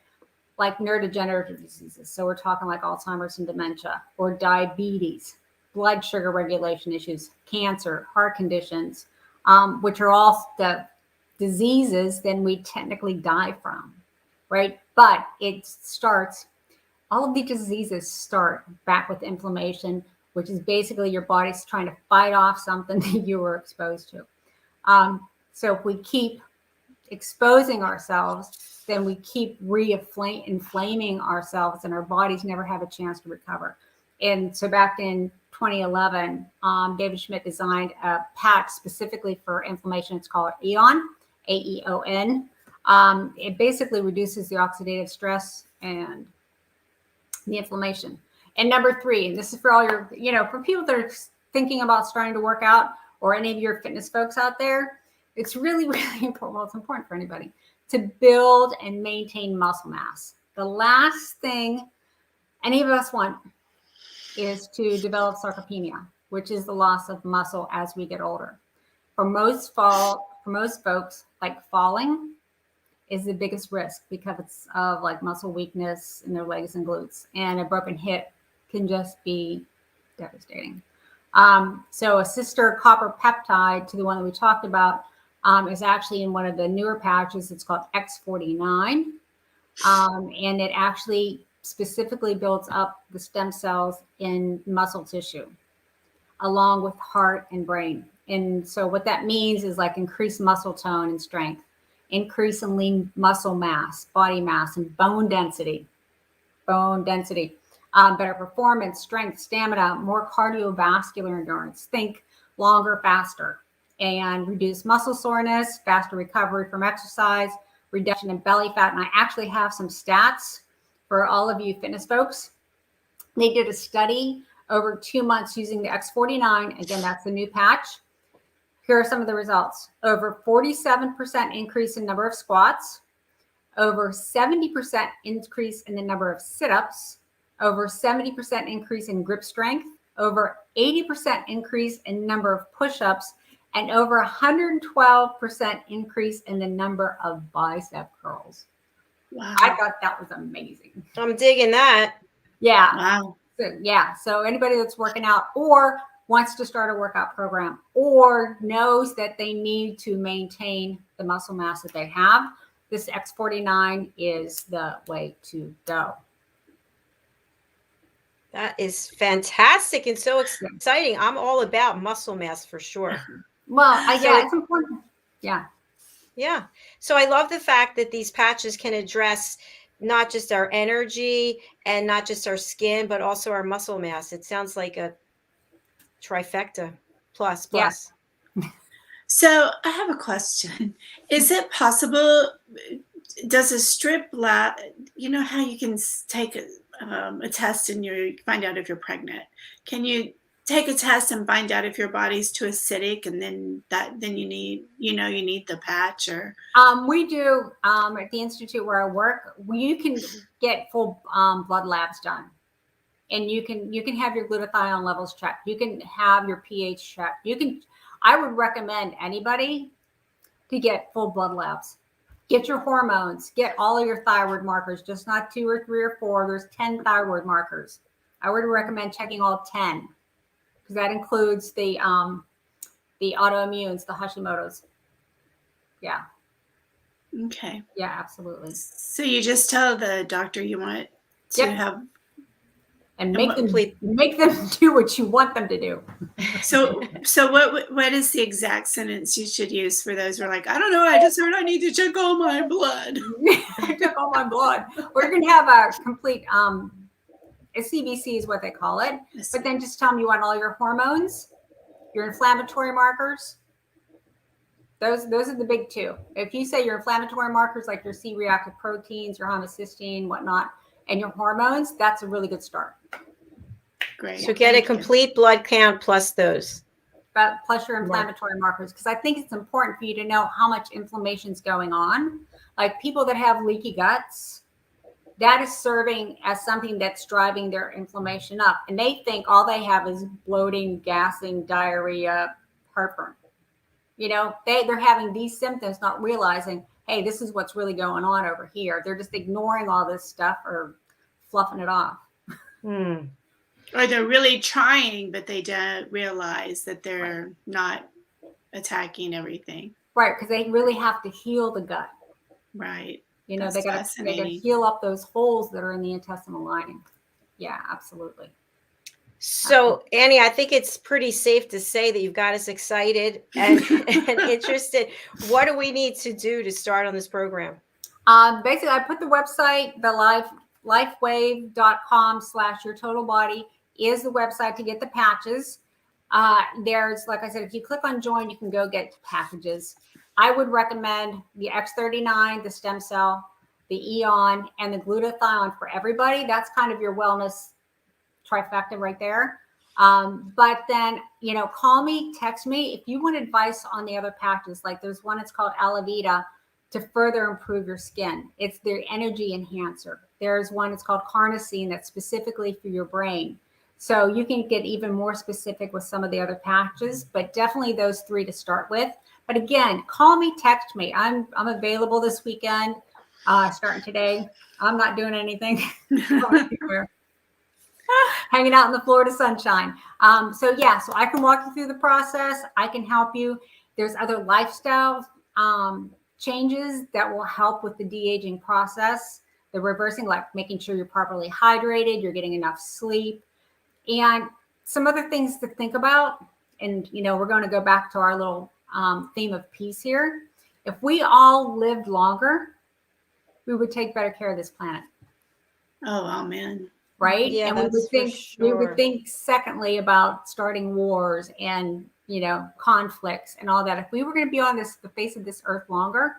like neurodegenerative diseases. So we're talking like Alzheimer's and dementia, or diabetes, blood sugar regulation issues, cancer, heart conditions, which are all the diseases then we technically die from, right? But it starts, all of these diseases start back with inflammation, which is basically your body's trying to fight off something that you were exposed to. So if we keep exposing ourselves, then we keep inflaming ourselves, and our bodies never have a chance to recover. And so back in 2011, David Schmidt designed a patch specifically for inflammation. It's called AEON, AEON. It basically reduces the oxidative stress and the inflammation. And number 3, and this is for all your, you know, for people that are thinking about starting to work out, or any of your fitness folks out there, it's really, really important. Well, it's important for anybody to build and maintain muscle mass. The last thing any of us want is to develop sarcopenia, which is the loss of muscle as we get older. For most folks, like falling is the biggest risk because of like muscle weakness in their legs and glutes, and a broken hip can just be devastating. So a sister copper peptide to the one that we talked about is actually in one of the newer patches. It's called X39. And it actually specifically builds up the stem cells in muscle tissue, along with heart and brain. And so what that means is like increased muscle tone and strength, increase in lean muscle mass, body mass, and bone density. Better performance, strength, stamina, more cardiovascular endurance. Think longer, faster, and reduce muscle soreness, faster recovery from exercise, reduction in belly fat. And I actually have some stats for all of you fitness folks. They did a study over 2 months using the X39. Again, that's the new patch. Here are some of the results. Over 47% increase in number of squats, over 70% increase in the number of sit-ups, over 70% increase in grip strength, over 80% increase in number of push-ups, and over 112% increase in the number of bicep curls. Wow. I thought that was amazing. I'm digging that. Yeah. Wow. So anybody that's working out or wants to start a workout program or knows that they need to maintain the muscle mass that they have, this X49 is the way to go. That is fantastic and so exciting. I'm all about muscle mass for sure. Well, yeah, it's important. Yeah. Yeah. So I love the fact that these patches can address not just our energy and not just our skin, but also our muscle mass. It sounds like a trifecta plus. So I have a question. Is it possible, does a strip lab, you know how you can take a test and you find out if you're pregnant? Can you take a test and find out if your body's too acidic, and then you need, you need the patch? Or we do at the institute where I work, you can get full blood labs done, and you can have your glutathione levels checked. You can have your pH checked. I would recommend anybody to get full blood labs. Get your hormones, get all of your thyroid markers, just not 2 or 3 or 4. There's 10 thyroid markers. I would recommend checking all 10, because that includes the autoimmunes, the Hashimoto's. Yeah. okay. Yeah, absolutely. So you just tell the doctor you want to have, and make them do what you want them to do. So what is the exact sentence you should use for those who are like, I don't know, I just heard I need to check all my blood. I took all my blood. We're going to have a complete a CBC is what they call it. But then just tell them you want all your hormones, your inflammatory markers. Those are the big 2. If you say your inflammatory markers, like your C-reactive proteins, your homocysteine, whatnot, and your hormones, that's a really good start. Great. So get a complete blood count plus those. Plus your inflammatory markers, because I think it's important for you to know how much inflammation is going on. Like people that have leaky guts, that is serving as something that's driving their inflammation up. And they think all they have is bloating, gassing, diarrhea, heartburn. They're having these symptoms, not realizing, hey, this is what's really going on over here. They're just ignoring all this stuff or fluffing it off. Or they're really trying, but they don't realize that they're not attacking everything. Right, because they really have to heal the gut. Right. They got to heal up those holes that are in the intestinal lining. Yeah, absolutely. So, Annie, I think it's pretty safe to say that you've got us excited and interested. What do we need to do to start on this program? Basically, I put the website, the lifewave.com/yourtotalbody is the website to get the patches. There's, like I said, if you click on join, you can go get packages. I would recommend the X39, the stem cell, the Eon, and the glutathione for everybody. That's kind of your wellness trifecta right there. But then, call me, text me if you want advice on the other patches. Like there's one, it's called Alavita, to further improve your skin. It's the energy enhancer. There's one, it's called Carnosine, that's specifically for your brain. So you can get even more specific with some of the other patches, but definitely those 3 to start with. But again, call me, text me. I'm available this weekend, starting today. I'm not doing anything. Hanging out in the Florida sunshine. So I can walk you through the process. I can help you. There's other lifestyle changes that will help with the de-aging process. The reversing, like making sure you're properly hydrated, you're getting enough sleep, and some other things to think about. And, we're going to go back to our little theme of peace here. If we all lived longer, we would take better care of this planet. Oh, amen. Right? Yeah, and we would think secondly about starting wars and, conflicts and all that. If we were going to be on the face of this earth longer,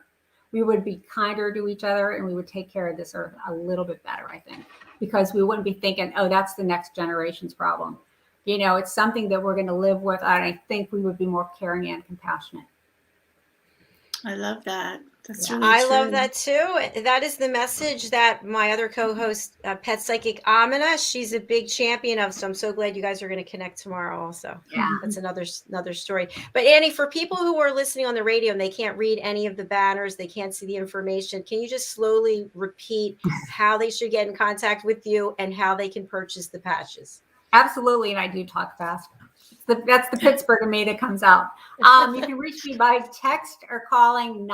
we would be kinder to each other and we would take care of this earth a little bit better, I think, because we wouldn't be thinking, oh, that's the next generation's problem. It's something that we're going to live with. And I think we would be more caring and compassionate. I love that. That's really I true. love that too. That is the message that my other co-host, Pet Psychic Amina, she's a big champion of. So I'm so glad you guys are going to connect tomorrow also. Yeah. That's another story. But Annie, for people who are listening on the radio and they can't read any of the banners, they can't see the information, can you just slowly repeat how they should get in contact with you and how they can purchase the patches? Absolutely. And I do talk fast. That's the Pittsburgh in me that comes out. You can reach me by text or calling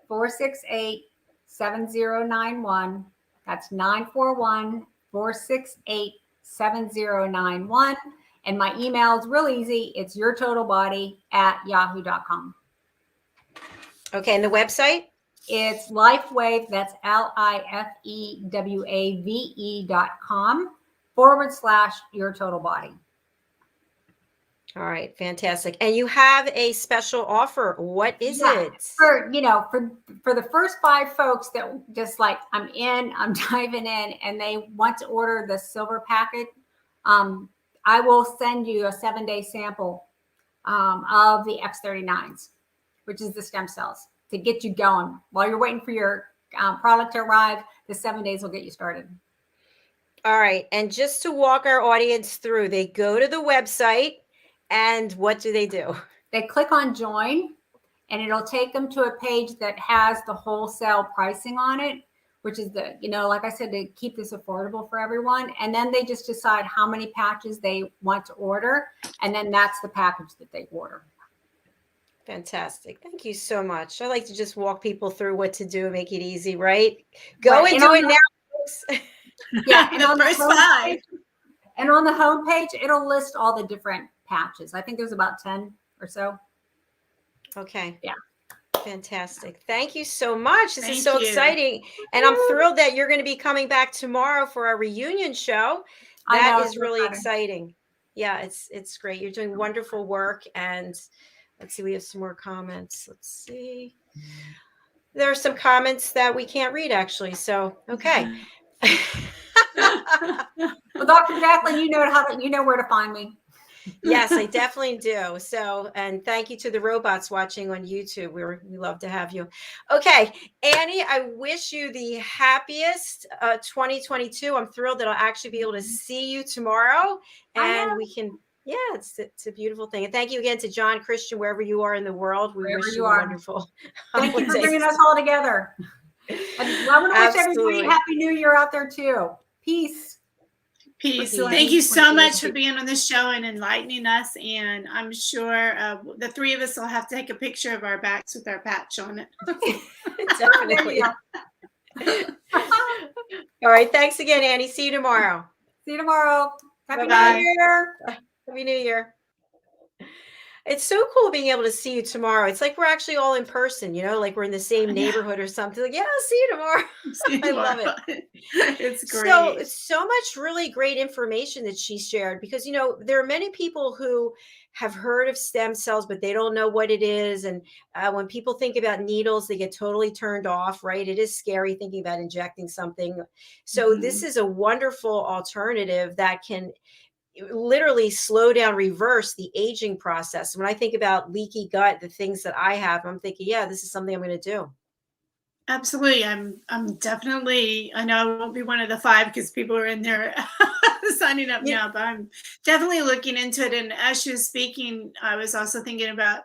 941-468-7091. That's 941-468-7091. And my email is real easy. It's yourtotalbody@yahoo.com. Okay. And the website? It's LifeWave, that's LifeWave.com/your total body. All right, fantastic. And you have a special offer. What is it? For the first 5 folks that just like, I'm diving in, and they want to order the silver packet, I will send you a 7-day sample of the X39s, which is the stem cells, to get you going. While you're waiting for your product to arrive, the 7 days will get you started. All right. And just to walk our audience through, they go to the website, and what do they do? They click on join, and it'll take them to a page that has the wholesale pricing on it, which is like I said, to keep this affordable for everyone. And then they just decide how many patches they want to order. And then that's the package that they order. Fantastic. Thank you so much. I like to just walk people through what to do, make it easy, right? Go and do it now, folks. Yeah. And on the first 5. And on the homepage, it'll list all the different patches. I think there's about 10 or so. Okay. Yeah. Fantastic. Thank you so much. This is Thank so you. exciting. And I'm thrilled that you're going to be coming back tomorrow for our reunion show. That is really exciting. Yeah, it's great. You're doing wonderful work. And let's see, we have some more comments. Let's see. There are some comments that we can't read, actually. So, okay. Well, Dr. Jacalyn, you know where to find me. Yes, I definitely do. So, and thank you to the robots watching on YouTube. We love to have you. Okay, Annie, I wish you the happiest 2022. I'm thrilled that I'll actually be able to see you tomorrow, and we can. Yeah, it's a beautiful thing. And thank you again to John, Christian, wherever you are in the world. We wish you wonderful. Thank you for bringing us all together. And I want to wish everybody a happy New Year out there too. Peace. Peace. Thank you so much for being on the show and enlightening us. And I'm sure the 3 of us will have to take a picture of our backs with our patch on it. Definitely. All right. Thanks again, Annie. See you tomorrow. See you tomorrow. Happy Bye-bye. New Year. Happy New Year. It's so cool being able to see you tomorrow. It's like we're actually all in person, like we're in the same neighborhood or something. Like, yeah, I'll see you tomorrow. I love it. It's great. So much really great information that she shared, because, there are many people who have heard of stem cells, but they don't know what it is. And when people think about needles, they get totally turned off, right? It is scary thinking about injecting something. So this is a wonderful alternative that can literally slow down, reverse the aging process. When I think about leaky gut, the things that I have, I'm thinking, yeah, this is something I'm going to do. Absolutely. I'm definitely, I know I won't be one of the 5 because people are in there signing up now, but I'm definitely looking into it. And as she was speaking, I was also thinking about,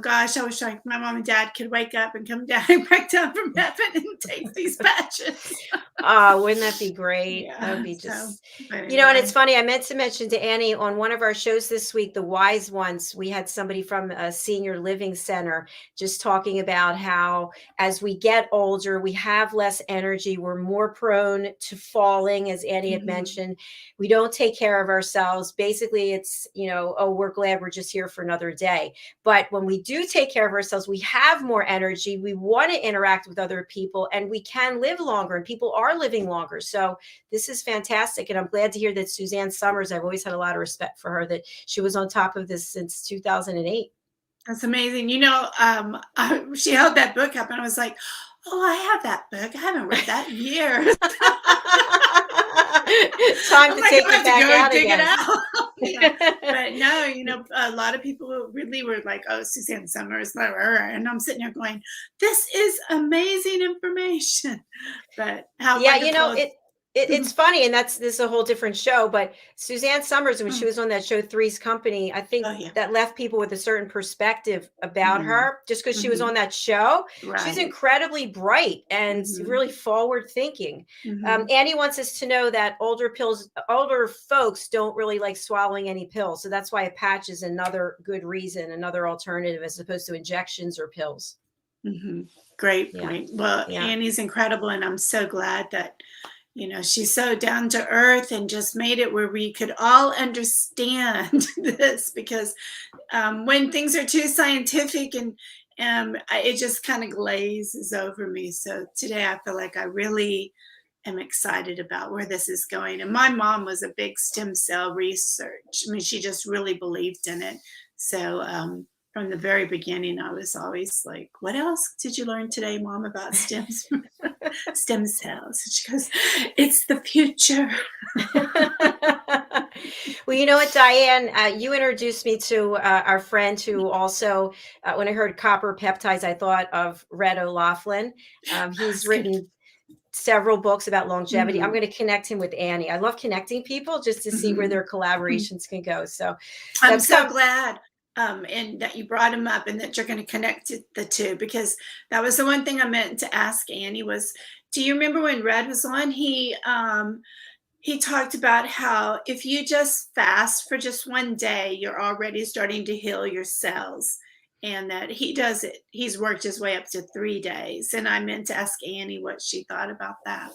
gosh, I wish my mom and dad could wake up and come back down from heaven and take these patches. Wouldn't that be great? Yeah, that would be just, anyway. And it's funny. I meant to mention to Annie on one of our shows this week, The Wise Ones, we had somebody from a senior living center just talking about how as we get older, we have less energy. We're more prone to falling, as Annie had mentioned. We don't take care of ourselves. Basically, it's, oh, we're glad we're just here for another day. But when we do take care of ourselves, we have more energy. We want to interact with other people, and we can live longer, and people are living longer. So this is fantastic. And I'm glad to hear that Suzanne Summers, I've always had a lot of respect for her, that she was on top of this since 2008. That's amazing. She held that book up and I was like, oh, I have that book. I haven't read that in years. Time to take it back out again. But no, a lot of people really were like, oh, Suzanne Summers, and I'm sitting here going, this is amazing information. But how wonderful. It's funny, and this is a whole different show, but Suzanne Summers, when she was on that show, Three's Company, I think that left people with a certain perspective about her just because she was on that show. Right. She's incredibly bright and really forward thinking. Annie wants us to know that older folks don't really like swallowing any pills. So that's why a patch is another good reason, another alternative, as opposed to injections or pills. Great. Well, Annie's incredible. And I'm so glad that, she's so down to earth and just made it where we could all understand this, because when things are too scientific and it just kind of glazes over me. So today I feel like I really am excited about where this is going. And my mom was a big stem cell research. I mean, she just really believed in it. So from the very beginning, I was always like, what else did you learn today, Mom, about stem cells? And she goes, it's the future. Well, you know what, Diann, you introduced me to our friend who also, when I heard copper peptides, I thought of Red O'Loughlin. He's written several books about longevity. I'm going to connect him with Annie. I love connecting people just to see where their collaborations can go. So I'm so glad. And that you brought him up and that you're going to connect the two, because that was the one thing I meant to ask Annie was, do you remember when Red was on? He talked about how if you just fast for just one day, you're already starting to heal your cells, and that he does it. He's worked his way up to 3 days. And I meant to ask Annie what she thought about that.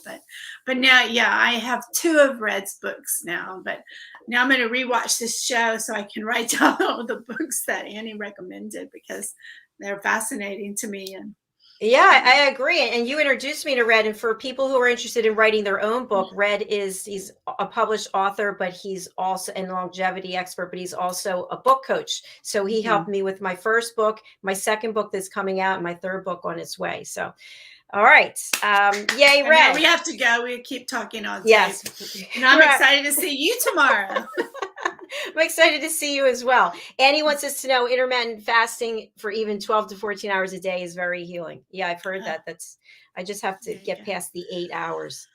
But now, yeah, I have 2 of Red's books now, but now I'm going to rewatch this show so I can write down all the books that Annie recommended, because they're fascinating to me. And yeah, I agree. And you introduced me to Red. And for people who are interested in writing their own book, Red he's a published author, but he's also a longevity expert, but he's also a book coach. So he helped me with my first book, my second book that's coming out, and my third book on its way. So, all right. Yay, Red. We have to go. We keep talking all day. Yes. And I'm excited to see you tomorrow. I'm excited to see you as well. Annie wants us to know intermittent fasting for even 12 to 14 hours a day is very healing. Yeah, I've heard that. I just have to get past the 8 hours.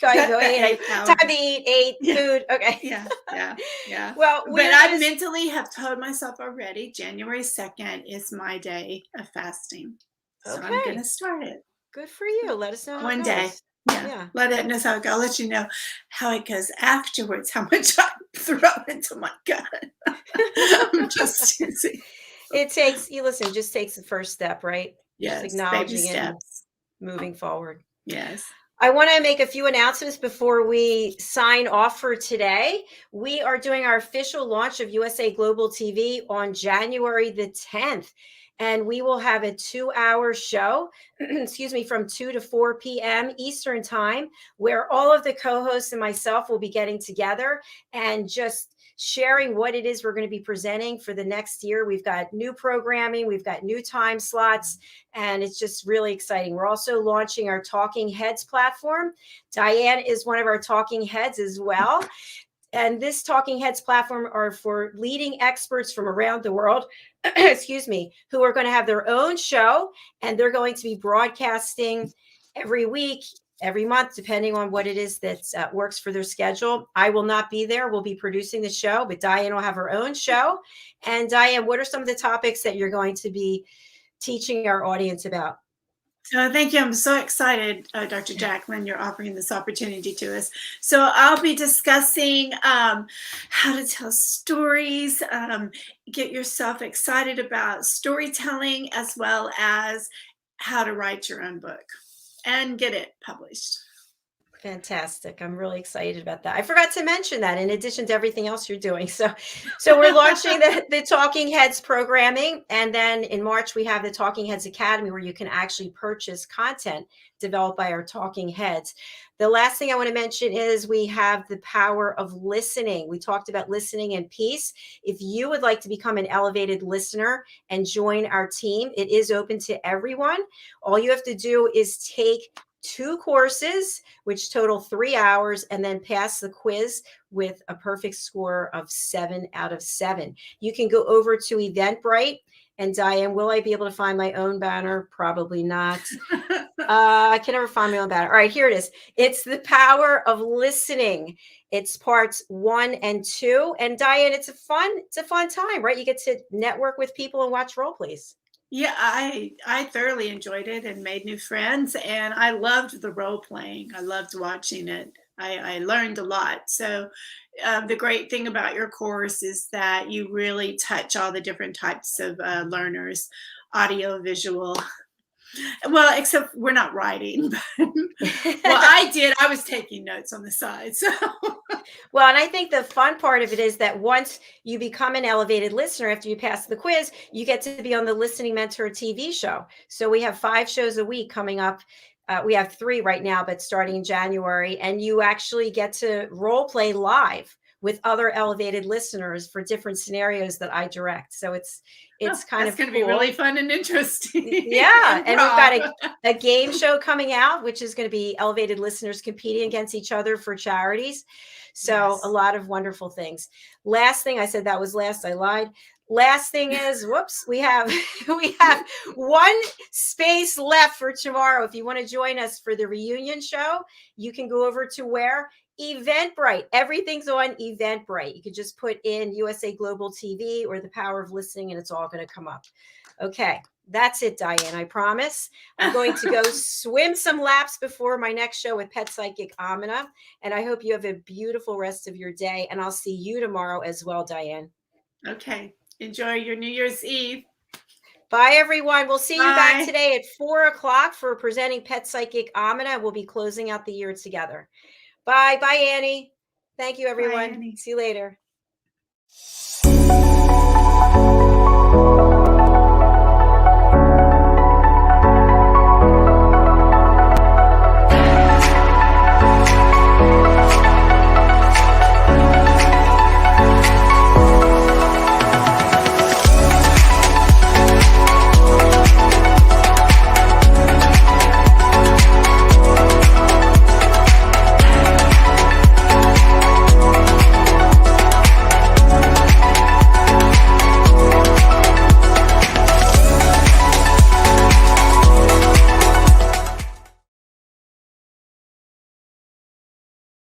Go 8 hours. Time to eat, food. Okay. Yeah. Well, but I mentally have told myself already, January 2nd is my day of fasting. So I'm going to start it. Good for you. Let us know. One day. Yeah. Let it know how it goes. I'll let you know how it goes afterwards, how much I throw into my gut. I'm just teasing. Just takes the first step, right? Yes. Just acknowledging baby steps. Moving forward. Yes. I want to make a few announcements before we sign off for today. We are doing our official launch of USA Global TV on January the 10th. And we will have a 2-hour show, from 2 to 4 p.m. Eastern time, where all of the co-hosts and myself will be getting together and just sharing what it is we're going to be presenting for the next year. We've got new programming, we've got new time slots, and it's just really exciting. We're also launching our Talking Heads platform. Diann is one of our Talking Heads as well. And this Talking Heads platform are for leading experts from around the world, who are going to have their own show, and they're going to be broadcasting every week, every month, depending on what it is that works for their schedule. I will not be there. We'll be producing the show, but Diann will have her own show. And Diann, what are some of the topics that you're going to be teaching our audience about? Thank you. I'm so excited, Dr. Jacalyn, you're offering this opportunity to us. So I'll be discussing how to tell stories, get yourself excited about storytelling, as well as how to write your own book and get it published. Fantastic. I'm really excited about that. I forgot to mention that in addition to everything else you're doing. So we're launching the Talking Heads programming. And then in March, we have the Talking Heads Academy, where you can actually purchase content developed by our Talking Heads. The last thing I want to mention is we have the power of listening. We talked about listening and peace. If you would like to become an elevated listener and join our team, it is open to everyone. All you have to do is take 2 courses, which total 3 hours, and then pass the quiz with a perfect score of 7 out of 7. You can go over to Eventbrite. And Diann, will I be able to find my own banner? Probably not. I can never find my own banner. All right, here it is. It's the power of listening. It's parts 1 and 2. And Diann, it's a fun time, right? You get to network with people and watch role plays. Yeah, I thoroughly enjoyed it and made new friends, and I loved the role playing. I loved watching it. I learned a lot. So the great thing about your course is that you really touch all the different types of learners, audio, visual, Well, except we're not writing. Well, I did. I was taking notes on the side. So Well, and I think the fun part of it is that once you become an elevated listener, after you pass the quiz, you get to be on the Listening Mentor TV show. So we have 5 shows a week coming up. We have 3 right now, but starting in January, and you actually get to role play live with other elevated listeners for different scenarios that I direct. So it's kind that's of going to cool. be really fun and interesting. Yeah, and we've got Improv. a game show coming out, which is going to be elevated listeners competing against each other for charities. So Yes. a lot of wonderful things. Last thing, I said that was last, I lied. Last thing is, whoops, we have 1 space left for tomorrow. If you want to join us for the reunion show, you can go over to where? Eventbrite. Everything's on Eventbrite. You could just put in USA Global TV or the Power of Listening, and it's all going to come up. Okay, that's it, Diann. I promise. I'm going to go swim some laps before my next show with Pet Psychic Amina, and I hope you have a beautiful rest of your day, and I'll see you tomorrow as well, Diann. Okay. Enjoy your New Year's Eve. Bye, everyone. We'll see you back Bye. today at 4:00 for presenting Pet Psychic Amina. We'll be closing out the year together. Bye. Bye, Annie. Thank you, everyone. Annie. See you later.